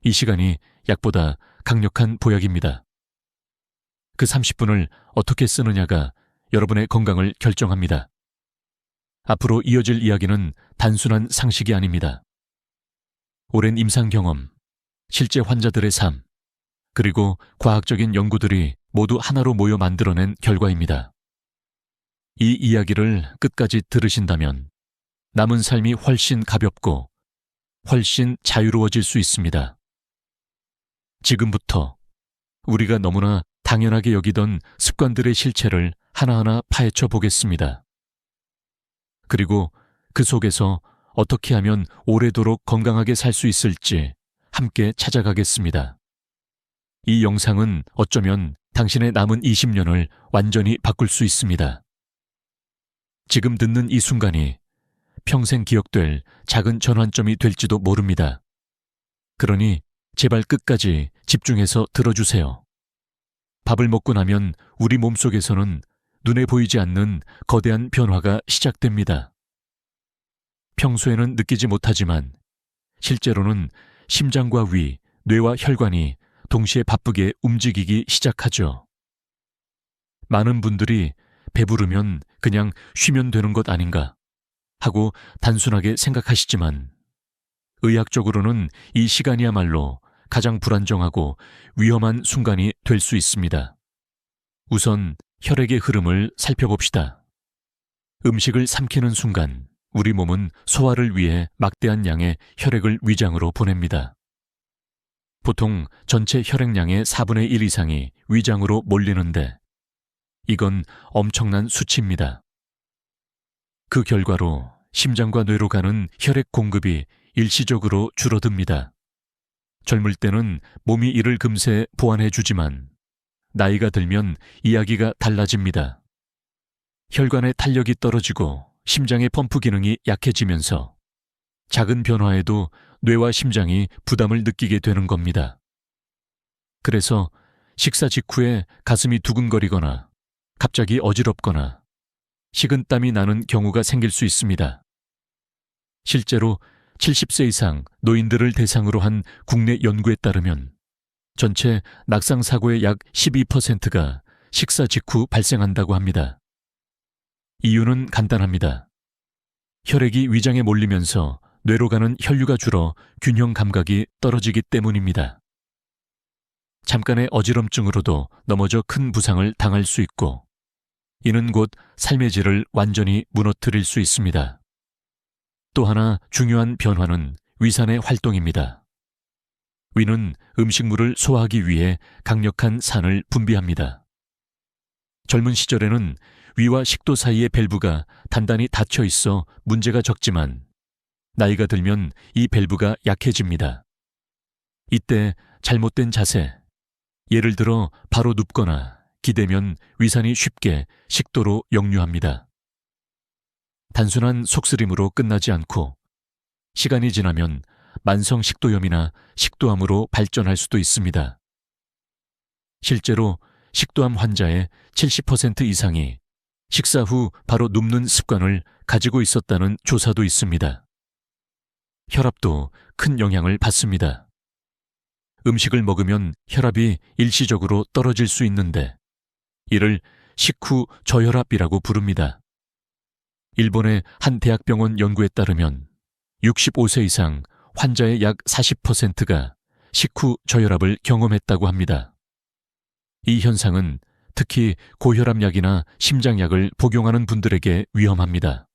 A: 이 시간이 약보다 강력한 보약입니다. 그 30분을 어떻게 쓰느냐가 여러분의 건강을 결정합니다. 앞으로 이어질 이야기는 단순한 상식이 아닙니다. 오랜 임상 경험, 실제 환자들의 삶, 그리고 과학적인 연구들이 모두 하나로 모여 만들어낸 결과입니다. 이 이야기를 끝까지 들으신다면 남은 삶이 훨씬 가볍고 훨씬 자유로워질 수 있습니다. 지금부터 우리가 너무나 당연하게 여기던 습관들의 실체를 하나하나 파헤쳐 보겠습니다. 그리고 그 속에서 어떻게 하면 오래도록 건강하게 살 수 있을지 함께 찾아가겠습니다. 이 영상은 어쩌면 당신의 남은 20년을 완전히 바꿀 수 있습니다. 지금 듣는 이 순간이 평생 기억될 작은 전환점이 될지도 모릅니다. 그러니 제발 끝까지 집중해서 들어주세요. 밥을 먹고 나면 우리 몸속에서는 눈에 보이지 않는 거대한 변화가 시작됩니다. 평소에는 느끼지 못하지만 실제로는 심장과 위, 뇌와 혈관이 동시에 바쁘게 움직이기 시작하죠. 많은 분들이 배부르면 그냥 쉬면 되는 것 아닌가 하고 단순하게 생각하시지만 의학적으로는 이 시간이야말로 가장 불안정하고 위험한 순간이 될 수 있습니다. 우선 혈액의 흐름을 살펴봅시다. 음식을 삼키는 순간 우리 몸은 소화를 위해 막대한 양의 혈액을 위장으로 보냅니다. 보통 전체 혈액량의 4분의 1 이상이 위장으로 몰리는데 이건 엄청난 수치입니다. 그 결과로 심장과 뇌로 가는 혈액 공급이 일시적으로 줄어듭니다. 젊을 때는 몸이 이를 금세 보완해주지만 나이가 들면 이야기가 달라집니다. 혈관의 탄력이 떨어지고 심장의 펌프 기능이 약해지면서 작은 변화에도 뇌와 심장이 부담을 느끼게 되는 겁니다. 그래서 식사 직후에 가슴이 두근거리거나 갑자기 어지럽거나 식은땀이 나는 경우가 생길 수 있습니다. 실제로 70세 이상 노인들을 대상으로 한 국내 연구에 따르면 전체 낙상사고의 약 12%가 식사 직후 발생한다고 합니다. 이유는 간단합니다. 혈액이 위장에 몰리면서 뇌로 가는 혈류가 줄어 균형 감각이 떨어지기 때문입니다. 잠깐의 어지럼증으로도 넘어져 큰 부상을 당할 수 있고 이는 곧 삶의 질을 완전히 무너뜨릴 수 있습니다. 또 하나 중요한 변화는 위산의 활동입니다. 위는 음식물을 소화하기 위해 강력한 산을 분비합니다. 젊은 시절에는 위와 식도 사이의 밸브가 단단히 닫혀 있어 문제가 적지만 나이가 들면 이 밸브가 약해집니다. 이때 잘못된 자세, 예를 들어 바로 눕거나 기대면 위산이 쉽게 식도로 역류합니다. 단순한 속쓰림으로 끝나지 않고 시간이 지나면 만성 식도염이나 식도암으로 발전할 수도 있습니다. 실제로 식도암 환자의 70% 이상이 식사 후 바로 눕는 습관을 가지고 있었다는 조사도 있습니다. 혈압도 큰 영향을 받습니다. 음식을 먹으면 혈압이 일시적으로 떨어질 수 있는데 이를 식후 저혈압이라고 부릅니다. 일본의 한 대학병원 연구에 따르면 65세 이상 환자의 약 40%가 식후 저혈압을 경험했다고 합니다. 이 현상은 특히 고혈압약이나 심장약을 복용하는 분들에게 위험합니다.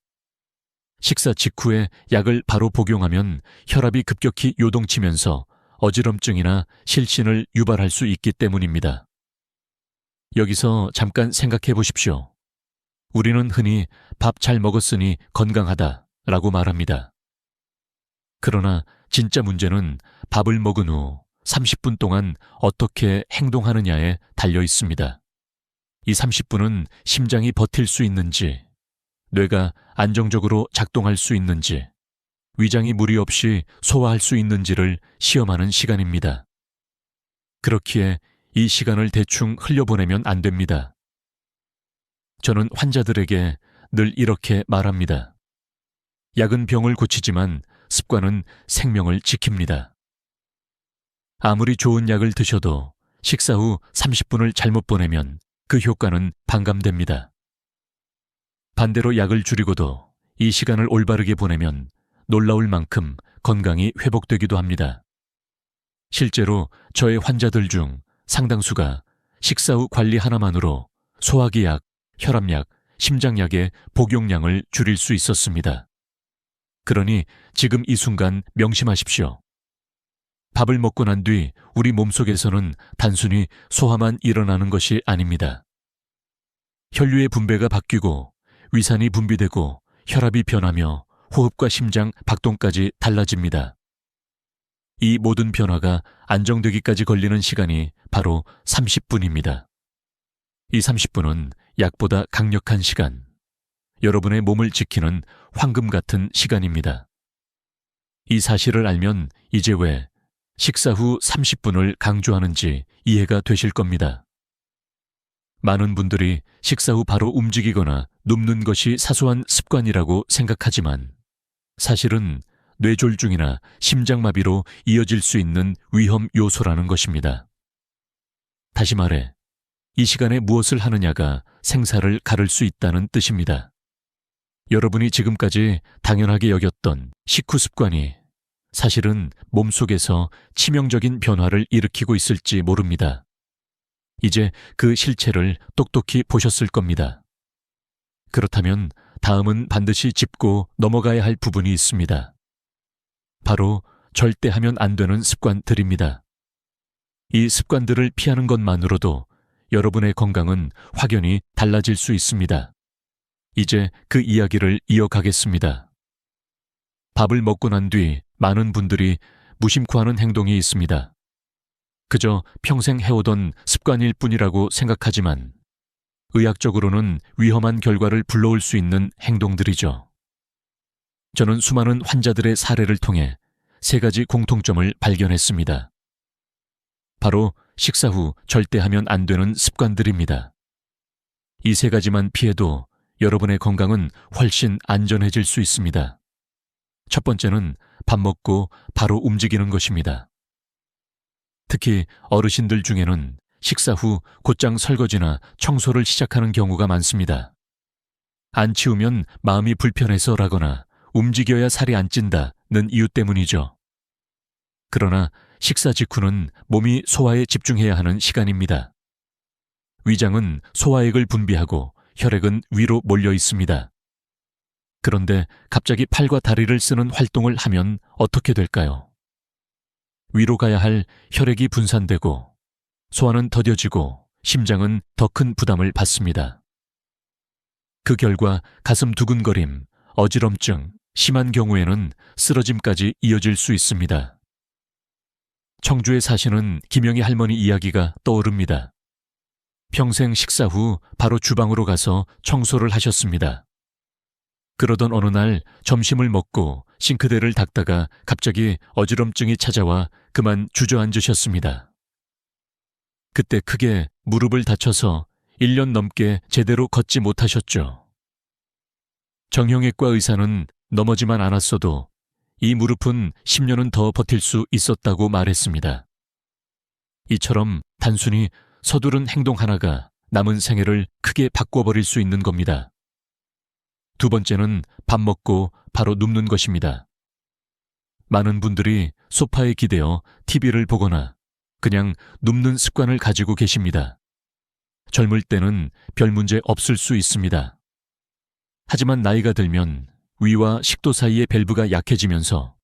A: 식사 직후에 약을 바로 복용하면 혈압이 급격히 요동치면서 어지럼증이나 실신을 유발할 수 있기 때문입니다. 여기서 잠깐 생각해 보십시오. 우리는 흔히 밥 잘 먹었으니 건강하다라고 말합니다. 그러나 진짜 문제는 밥을 먹은 후 30분 동안 어떻게 행동하느냐에 달려 있습니다. 이 30분은 심장이 버틸 수 있는지, 뇌가 안정적으로 작동할 수 있는지, 위장이 무리 없이 소화할 수 있는지를 시험하는 시간입니다. 그렇기에 이 시간을 대충 흘려보내면 안 됩니다. 저는 환자들에게 늘 이렇게 말합니다. 약은 병을 고치지만 습관은 생명을 지킵니다. 아무리 좋은 약을 드셔도 식사 후 30분을 잘못 보내면 그 효과는 반감됩니다. 반대로 약을 줄이고도 이 시간을 올바르게 보내면 놀라울 만큼 건강이 회복되기도 합니다. 실제로 저의 환자들 중 상당수가 식사 후 관리 하나만으로 소화기 약, 혈압약, 심장약의 복용량을 줄일 수 있었습니다. 그러니 지금 이 순간 명심하십시오. 밥을 먹고 난 뒤 우리 몸속에서는 단순히 소화만 일어나는 것이 아닙니다. 혈류의 분배가 바뀌고 위산이 분비되고 혈압이 변하며 호흡과 심장 박동까지 달라집니다. 이 모든 변화가 안정되기까지 걸리는 시간이 바로 30분입니다. 이 30분은 약보다 강력한 시간, 여러분의 몸을 지키는 황금 같은 시간입니다. 이 사실을 알면 이제 왜 식사 후 30분을 강조하는지 이해가 되실 겁니다. 많은 분들이 식사 후 바로 움직이거나 눕는 것이 사소한 습관이라고 생각하지만 사실은 뇌졸중이나 심장마비로 이어질 수 있는 위험 요소라는 것입니다. 다시 말해, 이 시간에 무엇을 하느냐가 생사를 가를 수 있다는 뜻입니다. 여러분이 지금까지 당연하게 여겼던 식후 습관이 사실은 몸속에서 치명적인 변화를 일으키고 있을지 모릅니다. 이제 그 실체를 똑똑히 보셨을 겁니다. 그렇다면 다음은 반드시 짚고 넘어가야 할 부분이 있습니다. 바로 절대 하면 안 되는 습관들입니다. 이 습관들을 피하는 것만으로도 여러분의 건강은 확연히 달라질 수 있습니다. 이제 그 이야기를 이어가겠습니다. 밥을 먹고 난 뒤 많은 분들이 무심코 하는 행동이 있습니다. 그저 평생 해오던 습관일 뿐이라고 생각하지만 의학적으로는 위험한 결과를 불러올 수 있는 행동들이죠. 저는 수많은 환자들의 사례를 통해 세 가지 공통점을 발견했습니다. 바로 식사 후 절대 하면 안 되는 습관들입니다. 이 세 가지만 피해도 여러분의 건강은 훨씬 안전해질 수 있습니다. 첫 번째는 밥 먹고 바로 움직이는 것입니다. 특히 어르신들 중에는 식사 후 곧장 설거지나 청소를 시작하는 경우가 많습니다. 안 치우면 마음이 불편해서라거나 움직여야 살이 안 찐다는 이유 때문이죠. 그러나 식사 직후는 몸이 소화에 집중해야 하는 시간입니다. 위장은 소화액을 분비하고 혈액은 위로 몰려 있습니다. 그런데 갑자기 팔과 다리를 쓰는 활동을 하면 어떻게 될까요? 위로 가야 할 혈액이 분산되고 소화는 더뎌지고 심장은 더 큰 부담을 받습니다. 그 결과 가슴 두근거림, 어지럼증, 심한 경우에는 쓰러짐까지 이어질 수 있습니다. 청주에 사시는 김영희 할머니 이야기가 떠오릅니다. 평생 식사 후 바로 주방으로 가서 청소를 하셨습니다. 그러던 어느 날 점심을 먹고 싱크대를 닦다가 갑자기 어지럼증이 찾아와 그만 주저앉으셨습니다. 그때 크게 무릎을 다쳐서 1년 넘게 제대로 걷지 못하셨죠. 정형외과 의사는 넘어지만 않았어도 이 무릎은 10년은 더 버틸 수 있었다고 말했습니다. 이처럼 단순히 서두른 행동 하나가 남은 생애를 크게 바꿔버릴 수 있는 겁니다. 두 번째는 밥 먹고 바로 눕는 것입니다. 많은 분들이 소파에 기대어 TV를 보거나 그냥 눕는 습관을 가지고 계십니다. 젊을 때는 별 문제 없을 수 있습니다. 하지만 나이가 들면 위와 식도 사이의 밸브가 약해지면서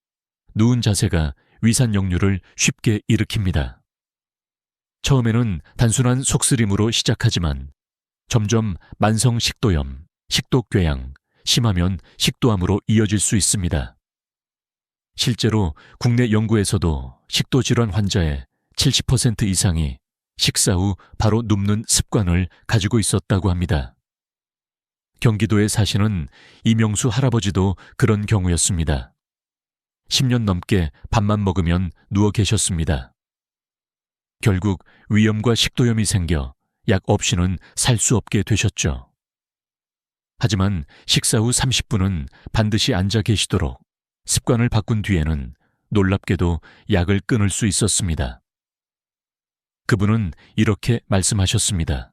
A: 누운 자세가 위산 역류를 쉽게 일으킵니다. 처음에는 단순한 속쓰림으로 시작하지만 점점 만성 식도염, 식도궤양, 심하면 식도암으로 이어질 수 있습니다. 실제로 국내 연구에서도 식도질환 환자의 70% 이상이 식사 후 바로 눕는 습관을 가지고 있었다고 합니다. 경기도에 사시는 이명수 할아버지도 그런 경우였습니다. 10년 넘게 밥만 먹으면 누워 계셨습니다. 결국 위염과 식도염이 생겨 약 없이는 살 수 없게 되셨죠. 하지만 식사 후 30분은 반드시 앉아 계시도록 습관을 바꾼 뒤에는 놀랍게도 약을 끊을 수 있었습니다. 그분은 이렇게 말씀하셨습니다.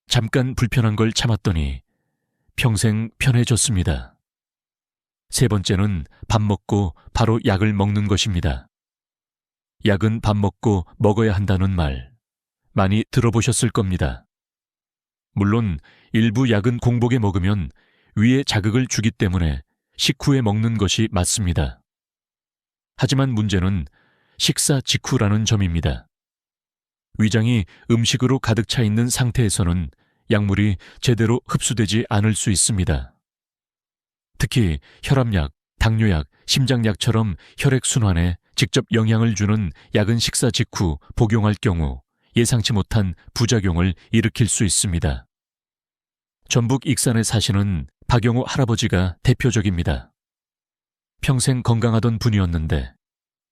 A: 잠깐 불편한 걸 참았더니 평생 편해졌습니다. 세 번째는 밥 먹고 바로 약을 먹는 것입니다. 약은 밥 먹고 먹어야 한다는 말 많이 들어보셨을 겁니다. 물론 일부 약은 공복에 먹으면 위에 자극을 주기 때문에 식후에 먹는 것이 맞습니다. 하지만 문제는 식사 직후라는 점입니다. 위장이 음식으로 가득 차 있는 상태에서는 약물이 제대로 흡수되지 않을 수 있습니다. 특히 혈압약, 당뇨약, 심장약처럼 혈액순환에 직접 영향을 주는 약은 식사 직후 복용할 경우 예상치 못한 부작용을 일으킬 수 있습니다. 전북 익산에 사시는 박영호 할아버지가 대표적입니다. 평생 건강하던 분이었는데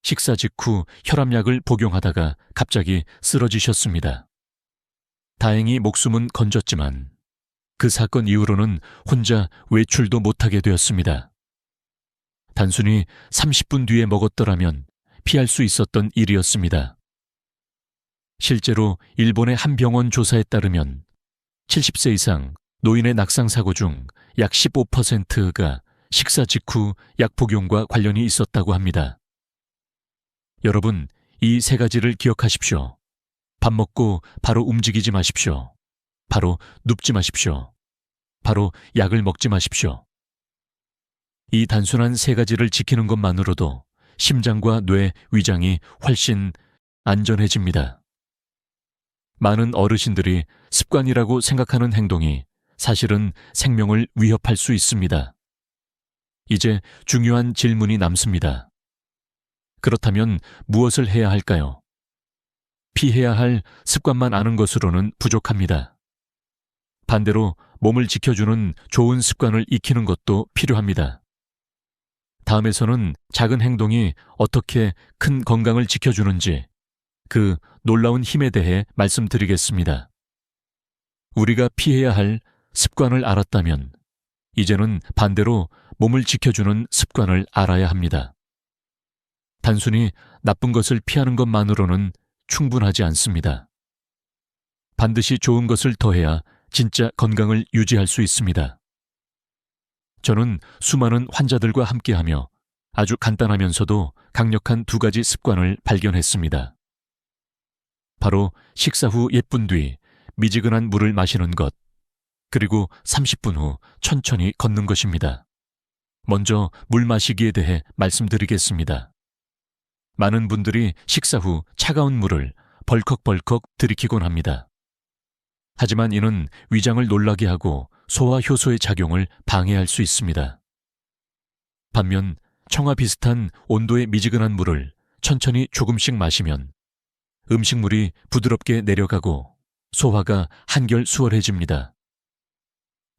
A: 식사 직후 혈압약을 복용하다가 갑자기 쓰러지셨습니다. 다행히 목숨은 건졌지만 그 사건 이후로는 혼자 외출도 못하게 되었습니다. 단순히 30분 뒤에 먹었더라면 피할 수 있었던 일이었습니다. 실제로 일본의 한 병원 조사에 따르면 70세 이상 노인의 낙상사고 중 약 15%가 식사 직후 약 복용과 관련이 있었다고 합니다. 여러분, 이 세 가지를 기억하십시오. 밥 먹고 바로 움직이지 마십시오. 바로 눕지 마십시오. 바로 약을 먹지 마십시오. 이 단순한 세 가지를 지키는 것만으로도 심장과 뇌, 위장이 훨씬 안전해집니다. 많은 어르신들이 습관이라고 생각하는 행동이 사실은 생명을 위협할 수 있습니다. 이제 중요한 질문이 남습니다. 그렇다면 무엇을 해야 할까요? 피해야 할 습관만 아는 것으로는 부족합니다. 반대로 몸을 지켜주는 좋은 습관을 익히는 것도 필요합니다. 다음에서는 작은 행동이 어떻게 큰 건강을 지켜주는지 그 놀라운 힘에 대해 말씀드리겠습니다. 우리가 피해야 할 습관을 알았다면 이제는 반대로 몸을 지켜주는 습관을 알아야 합니다. 단순히 나쁜 것을 피하는 것만으로는 충분하지 않습니다. 반드시 좋은 것을 더해야 진짜 건강을 유지할 수 있습니다. 저는 수많은 환자들과 함께하며 아주 간단하면서도 강력한 두 가지 습관을 발견했습니다. 바로 식사 후 예쁜 뒤 미지근한 물을 마시는 것, 그리고 30분 후 천천히 걷는 것입니다. 먼저 물 마시기에 대해 말씀드리겠습니다. 많은 분들이 식사 후 차가운 물을 벌컥벌컥 들이키곤 합니다. 하지만 이는 위장을 놀라게 하고 소화 효소의 작용을 방해할 수 있습니다. 반면 청아 비슷한 온도의 미지근한 물을 천천히 조금씩 마시면 음식물이 부드럽게 내려가고 소화가 한결 수월해집니다.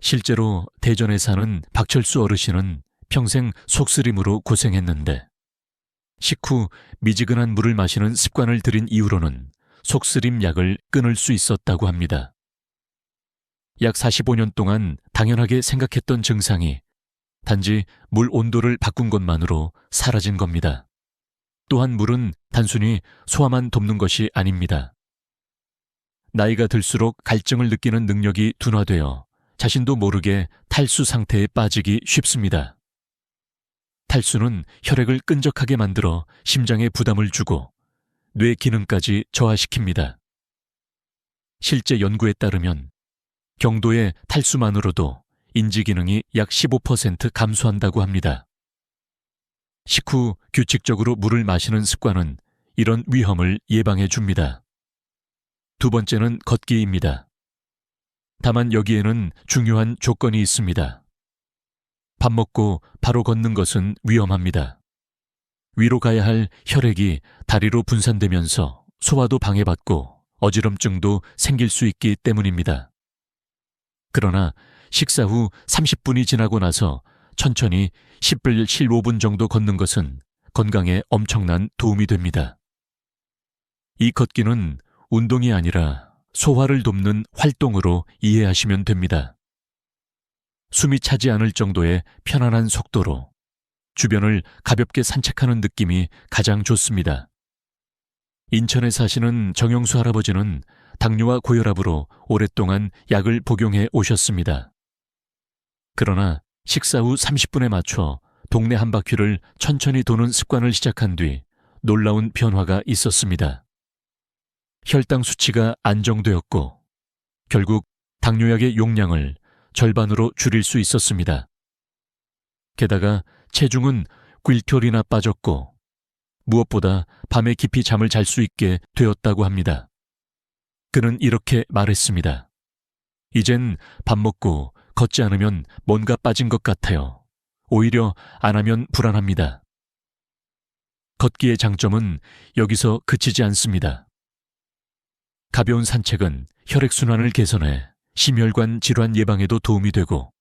A: 실제로 대전에 사는 박철수 어르신은 평생 속쓰림으로 고생했는데 식후 미지근한 물을 마시는 습관을 들인 이후로는 속쓰림 약을 끊을 수 있었다고 합니다. 약 45년 동안 당연하게 생각했던 증상이 단지 물 온도를 바꾼 것만으로 사라진 겁니다. 또한 물은 단순히 소화만 돕는 것이 아닙니다. 나이가 들수록 갈증을 느끼는 능력이 둔화되어 자신도 모르게 탈수 상태에 빠지기 쉽습니다. 탈수는 혈액을 끈적하게 만들어 심장에 부담을 주고 뇌 기능까지 저하시킵니다. 실제 연구에 따르면 경도의 탈수만으로도 인지 기능이 약 15% 감소한다고 합니다. 식후 규칙적으로 물을 마시는 습관은 이런 위험을 예방해 줍니다. 두 번째는 걷기입니다. 다만 여기에는 중요한 조건이 있습니다. 밥 먹고 바로 걷는 것은 위험합니다. 위로 가야 할 혈액이 다리로 분산되면서 소화도 방해받고 어지럼증도 생길 수 있기 때문입니다. 그러나 식사 후 30분이 지나고 나서 천천히 10분, 15분 정도 걷는 것은 건강에 엄청난 도움이 됩니다. 이 걷기는 운동이 아니라 소화를 돕는 활동으로 이해하시면 됩니다. 숨이 차지 않을 정도의 편안한 속도로 주변을 가볍게 산책하는 느낌이 가장 좋습니다. 인천에 사시는 정영수 할아버지는 당뇨와 고혈압으로 오랫동안 약을 복용해 오셨습니다. 그러나 식사 후 30분에 맞춰 동네 한 바퀴를 천천히 도는 습관을 시작한 뒤 놀라운 변화가 있었습니다. 혈당 수치가 안정되었고 결국 당뇨약의 용량을 절반으로 줄일 수 있었습니다. 게다가 체중은 퀼토리나 빠졌고 무엇보다 밤에 깊이 잠을 잘 수 있게 되었다고 합니다. 그는 이렇게 말했습니다. 이젠 밥 먹고 걷지 않으면 뭔가 빠진 것 같아요. 오히려 안 하면 불안합니다. 걷기의 장점은 여기서 그치지 않습니다. 가벼운 산책은 혈액순환을 개선해 심혈관 질환 예방에도 도움이 되고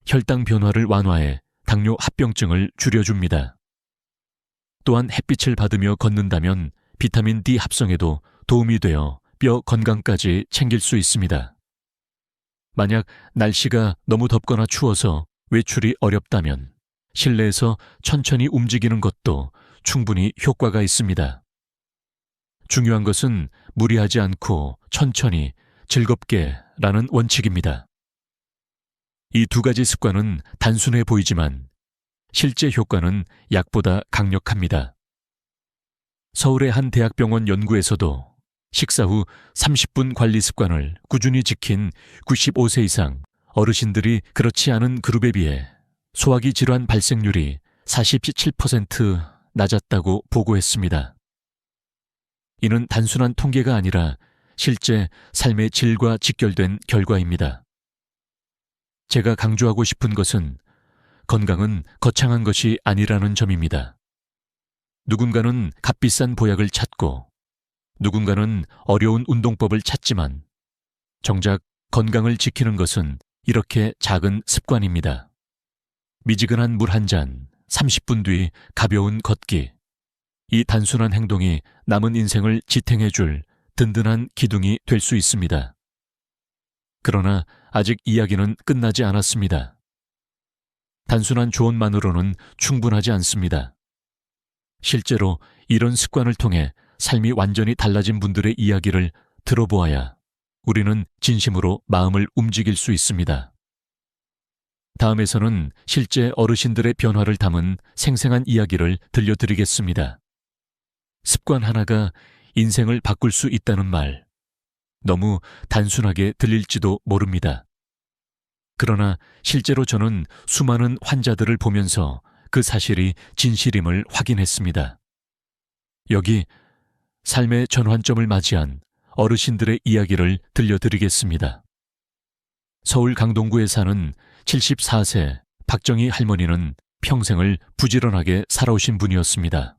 A: 혈당 변화를 완화해 당뇨 합병증을 줄여줍니다. 또한 햇빛을 받으며 걷는다면 비타민 D 합성에도 도움이 되어 뼈 건강까지 챙길 수 있습니다. 만약 날씨가 너무 덥거나 추워서 외출이 어렵다면 실내에서 천천히 움직이는 것도 충분히 효과가 있습니다. 중요한 것은 무리하지 않고 천천히 즐겁게 라는 원칙입니다. 이 두 가지 습관은 단순해 보이지만 실제 효과는 약보다 강력합니다. 서울의 한 대학병원 연구에서도 식사 후 30분 관리 습관을 꾸준히 지킨 95세 이상 어르신들이 그렇지 않은 그룹에 비해 소화기 질환 발생률이 47% 낮았다고 보고했습니다. 이는 단순한 통계가 아니라 실제 삶의 질과 직결된 결과입니다. 제가 강조하고 싶은 것은 건강은 거창한 것이 아니라는 점입니다. 누군가는 값비싼 보약을 찾고 누군가는 어려운 운동법을 찾지만 정작 건강을 지키는 것은 이렇게 작은 습관입니다. 미지근한 물 한 잔, 30분 뒤 가벼운 걷기. 이 단순한 행동이 남은 인생을 지탱해줄 든든한 기둥이 될 수 있습니다. 그러나 아직 이야기는 끝나지 않았습니다. 단순한 조언만으로는 충분하지 않습니다. 실제로 이런 습관을 통해 삶이 완전히 달라진 분들의 이야기를 들어보아야 우리는 진심으로 마음을 움직일 수 있습니다. 다음에서는 실제 어르신들의 변화를 담은 생생한 이야기를 들려드리겠습니다. 습관 하나가 인생을 바꿀 수 있다는 말, 너무 단순하게 들릴지도 모릅니다. 그러나 실제로 저는 수많은 환자들을 보면서 그 사실이 진실임을 확인했습니다. 여기 삶의 전환점을 맞이한 어르신들의 이야기를 들려드리겠습니다. 서울 강동구에 사는 74세 박정희 할머니는 평생을 부지런하게 살아오신 분이었습니다.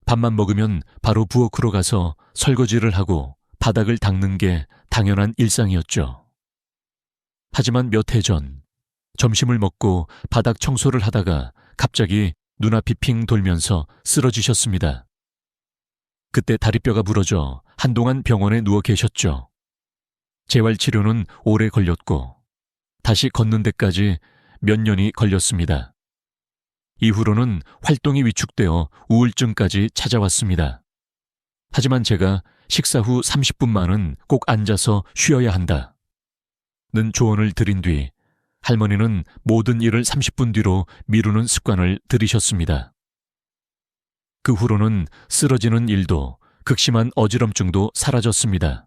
A: 밥만 먹으면 바로 부엌으로 가서 설거지를 하고 바닥을 닦는 게 당연한 일상이었죠. 하지만 몇 해 전 점심을 먹고 바닥 청소를 하다가 갑자기 눈앞이 핑 돌면서 쓰러지셨습니다. 그때 다리뼈가 부러져 한동안 병원에 누워 계셨죠. 재활치료는 오래 걸렸고 다시 걷는 데까지 몇 년이 걸렸습니다. 이후로는 활동이 위축되어 우울증까지 찾아왔습니다. 하지만 제가 식사 후 30분만은 꼭 앉아서 쉬어야 한다 는 조언을 드린 뒤 할머니는 모든 일을 30분 뒤로 미루는 습관을 들이셨습니다. 그 후로는 쓰러지는 일도 극심한 어지럼증도 사라졌습니다.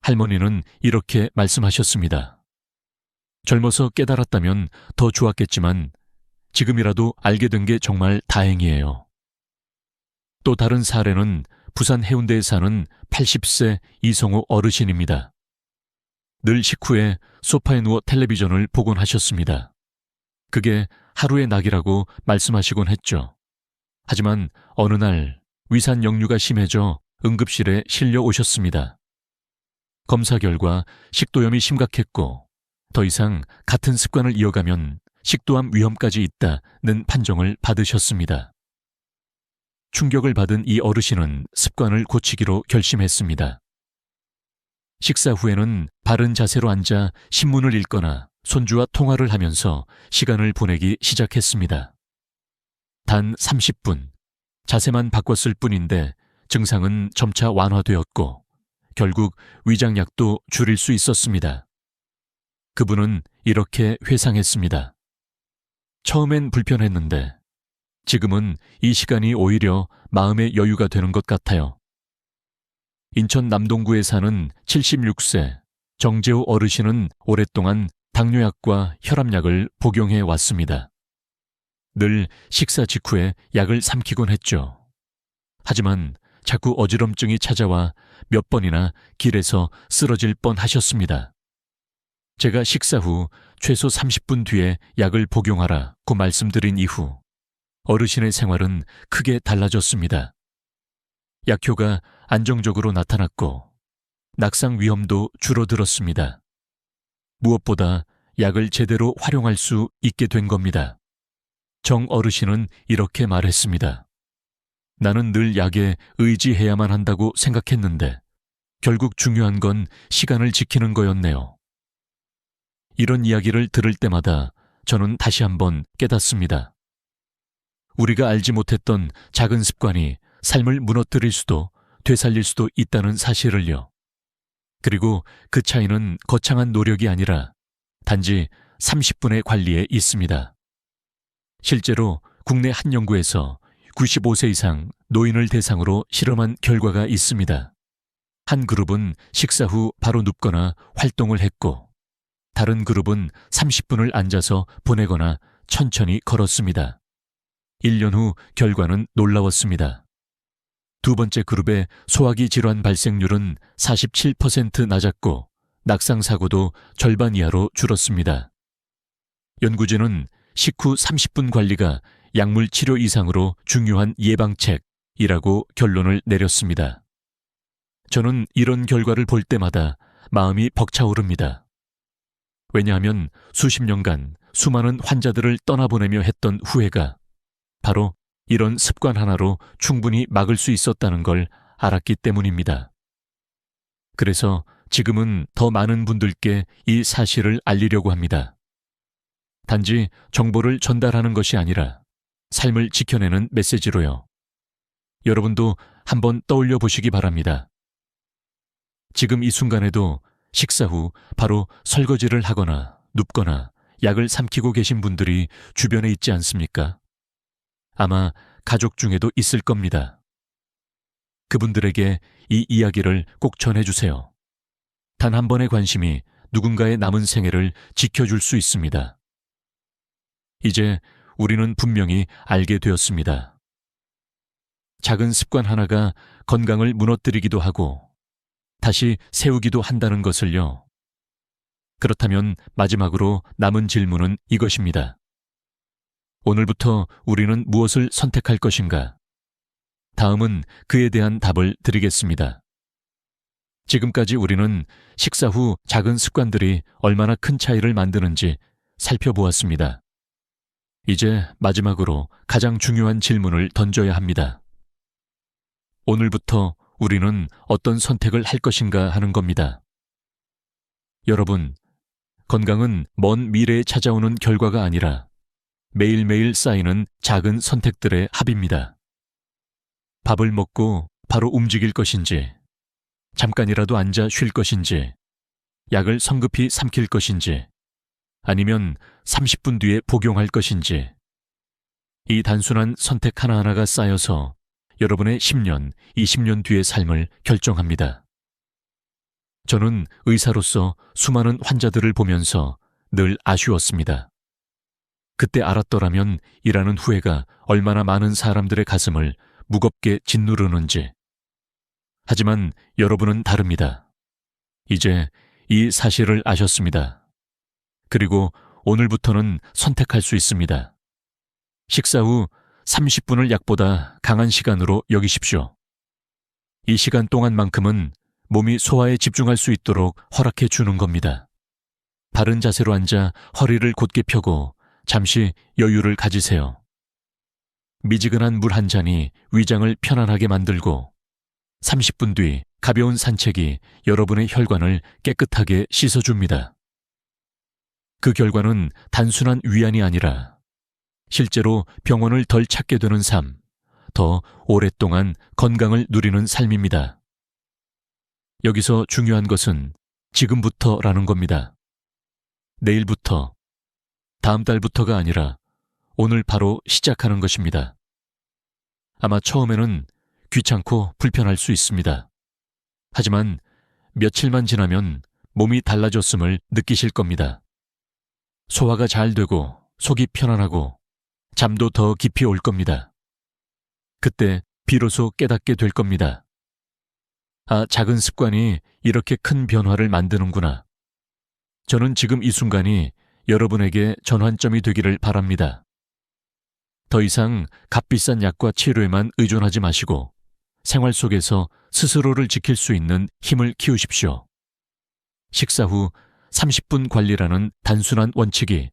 A: 할머니는 이렇게 말씀하셨습니다. 젊어서 깨달았다면 더 좋았겠지만 지금이라도 알게 된 게 정말 다행이에요. 또 다른 사례는 부산 해운대에 사는 80세 이성호 어르신입니다. 늘 식후에 소파에 누워 텔레비전을 보곤 하셨습니다. 그게 하루의 낙이라고 말씀하시곤 했죠. 하지만 어느 날 위산 역류가 심해져 응급실에 실려 오셨습니다. 검사 결과 식도염이 심각했고 더 이상 같은 습관을 이어가면 식도암 위험까지 있다는 판정을 받으셨습니다. 충격을 받은 이 어르신은 습관을 고치기로 결심했습니다. 식사 후에는 바른 자세로 앉아 신문을 읽거나 손주와 통화를 하면서 시간을 보내기 시작했습니다. 단 30분, 자세만 바꿨을 뿐인데 증상은 점차 완화되었고 결국 위장약도 줄일 수 있었습니다. 그분은 이렇게 회상했습니다. 처음엔 불편했는데 지금은 이 시간이 오히려 마음의 여유가 되는 것 같아요. 인천 남동구에 사는 76세 정재호 어르신은 오랫동안 당뇨약과 혈압약을 복용해 왔습니다. 늘 식사 직후에 약을 삼키곤 했죠. 하지만 자꾸 어지럼증이 찾아와 몇 번이나 길에서 쓰러질 뻔하셨습니다. 제가 식사 후 최소 30분 뒤에 약을 복용하라고 말씀드린 이후 어르신의 생활은 크게 달라졌습니다. 약효가 안정적으로 나타났고 낙상 위험도 줄어들었습니다. 무엇보다 약을 제대로 활용할 수 있게 된 겁니다. 정 어르신은 이렇게 말했습니다. 나는 늘 약에 의지해야만 한다고 생각했는데 결국 중요한 건 시간을 지키는 거였네요. 이런 이야기를 들을 때마다 저는 다시 한번 깨닫습니다. 우리가 알지 못했던 작은 습관이 삶을 무너뜨릴 수도 되살릴 수도 있다는 사실을요. 그리고 그 차이는 거창한 노력이 아니라 단지 30분의 관리에 있습니다. 실제로 국내 한 연구에서 95세 이상 노인을 대상으로 실험한 결과가 있습니다. 한 그룹은 식사 후 바로 눕거나 활동을 했고 다른 그룹은 30분을 앉아서 보내거나 천천히 걸었습니다. 1년 후 결과는 놀라웠습니다. 두 번째 그룹의 소화기 질환 발생률은 47% 낮았고 낙상 사고도 절반 이하로 줄었습니다. 연구진은 식후 30분 관리가 약물 치료 이상으로 중요한 예방책이라고 결론을 내렸습니다. 저는 이런 결과를 볼 때마다 마음이 벅차오릅니다. 왜냐하면 수십 년간 수많은 환자들을 떠나보내며 했던 후회가 바로 이런 습관 하나로 충분히 막을 수 있었다는 걸 알았기 때문입니다. 그래서 지금은 더 많은 분들께 이 사실을 알리려고 합니다. 단지 정보를 전달하는 것이 아니라 삶을 지켜내는 메시지로요. 여러분도 한번 떠올려 보시기 바랍니다. 지금 이 순간에도 식사 후 바로 설거지를 하거나 눕거나 약을 삼키고 계신 분들이 주변에 있지 않습니까? 아마 가족 중에도 있을 겁니다. 그분들에게 이 이야기를 꼭 전해주세요. 단 한 번의 관심이 누군가의 남은 생애를 지켜줄 수 있습니다. 이제 우리는 분명히 알게 되었습니다. 작은 습관 하나가 건강을 무너뜨리기도 하고 다시 세우기도 한다는 것을요. 그렇다면 마지막으로 남은 질문은 이것입니다. 오늘부터 우리는 무엇을 선택할 것인가? 다음은 그에 대한 답을 드리겠습니다. 지금까지 우리는 식사 후 작은 습관들이 얼마나 큰 차이를 만드는지 살펴보았습니다. 이제 마지막으로 가장 중요한 질문을 던져야 합니다. 오늘부터 우리는 어떤 선택을 할 것인가 하는 겁니다. 여러분, 건강은 먼 미래에 찾아오는 결과가 아니라 매일매일 쌓이는 작은 선택들의 합입니다. 밥을 먹고 바로 움직일 것인지, 잠깐이라도 앉아 쉴 것인지, 약을 성급히 삼킬 것인지, 아니면 30분 뒤에 복용할 것인지, 이 단순한 선택 하나하나가 쌓여서 여러분의 10년, 20년 뒤의 삶을 결정합니다. 저는 의사로서 수많은 환자들을 보면서 늘 아쉬웠습니다. 그때 알았더라면 일하는 후회가 얼마나 많은 사람들의 가슴을 무겁게 짓누르는지. 하지만 여러분은 다릅니다. 이제 이 사실을 아셨습니다. 그리고 오늘부터는 선택할 수 있습니다. 식사 후 30분을 약보다 강한 시간으로 여기십시오. 이 시간 동안만큼은 몸이 소화에 집중할 수 있도록 허락해 주는 겁니다. 바른 자세로 앉아 허리를 곧게 펴고 잠시 여유를 가지세요. 미지근한 물 한 잔이 위장을 편안하게 만들고 30분 뒤 가벼운 산책이 여러분의 혈관을 깨끗하게 씻어줍니다. 그 결과는 단순한 위안이 아니라 실제로 병원을 덜 찾게 되는 삶, 더 오랫동안 건강을 누리는 삶입니다. 여기서 중요한 것은 지금부터라는 겁니다. 내일부터, 다음 달부터가 아니라 오늘 바로 시작하는 것입니다. 아마 처음에는 귀찮고 불편할 수 있습니다. 하지만 며칠만 지나면 몸이 달라졌음을 느끼실 겁니다. 소화가 잘 되고 속이 편안하고 잠도 더 깊이 올 겁니다. 그때 비로소 깨닫게 될 겁니다. 아, 작은 습관이 이렇게 큰 변화를 만드는구나. 저는 지금 이 순간이 여러분에게 전환점이 되기를 바랍니다. 더 이상 값비싼 약과 치료에만 의존하지 마시고 생활 속에서 스스로를 지킬 수 있는 힘을 키우십시오. 식사 후 30분 관리라는 단순한 원칙이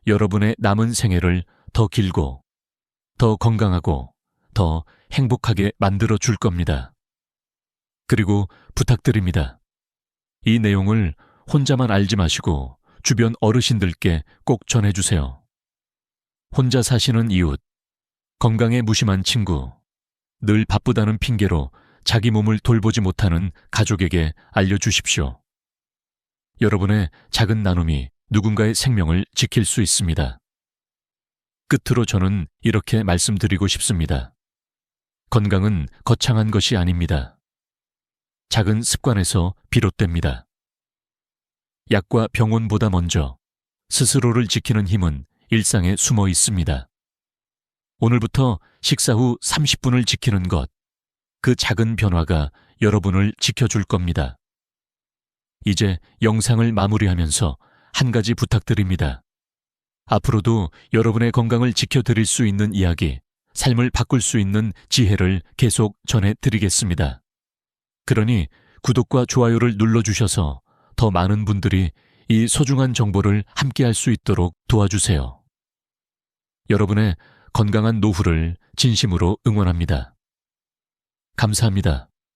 A: 여러분의 남은 생애를 더 길고, 더 건강하고, 더 행복하게 만들어 줄 겁니다. 그리고 부탁드립니다. 이 내용을 혼자만 알지 마시고 주변 어르신들께 꼭 전해주세요. 혼자 사시는 이웃, 건강에 무심한 친구, 늘 바쁘다는 핑계로 자기 몸을 돌보지 못하는 가족에게 알려주십시오. 여러분의 작은 나눔이 누군가의 생명을 지킬 수 있습니다. 끝으로 저는 이렇게 말씀드리고 싶습니다. 건강은 거창한 것이 아닙니다. 작은 습관에서 비롯됩니다. 약과 병원보다 먼저 스스로를 지키는 힘은 일상에 숨어 있습니다. 오늘부터 식사 후 30분을 지키는 것, 그 작은 변화가 여러분을 지켜줄 겁니다. 이제 영상을 마무리하면서 한 가지 부탁드립니다. 앞으로도 여러분의 건강을 지켜드릴 수 있는 이야기, 삶을 바꿀 수 있는 지혜를 계속 전해드리겠습니다. 그러니 구독과 좋아요를 눌러주셔서 더 많은 분들이 이 소중한 정보를 함께할 수 있도록 도와주세요. 여러분의 건강한 노후를 진심으로 응원합니다. 감사합니다.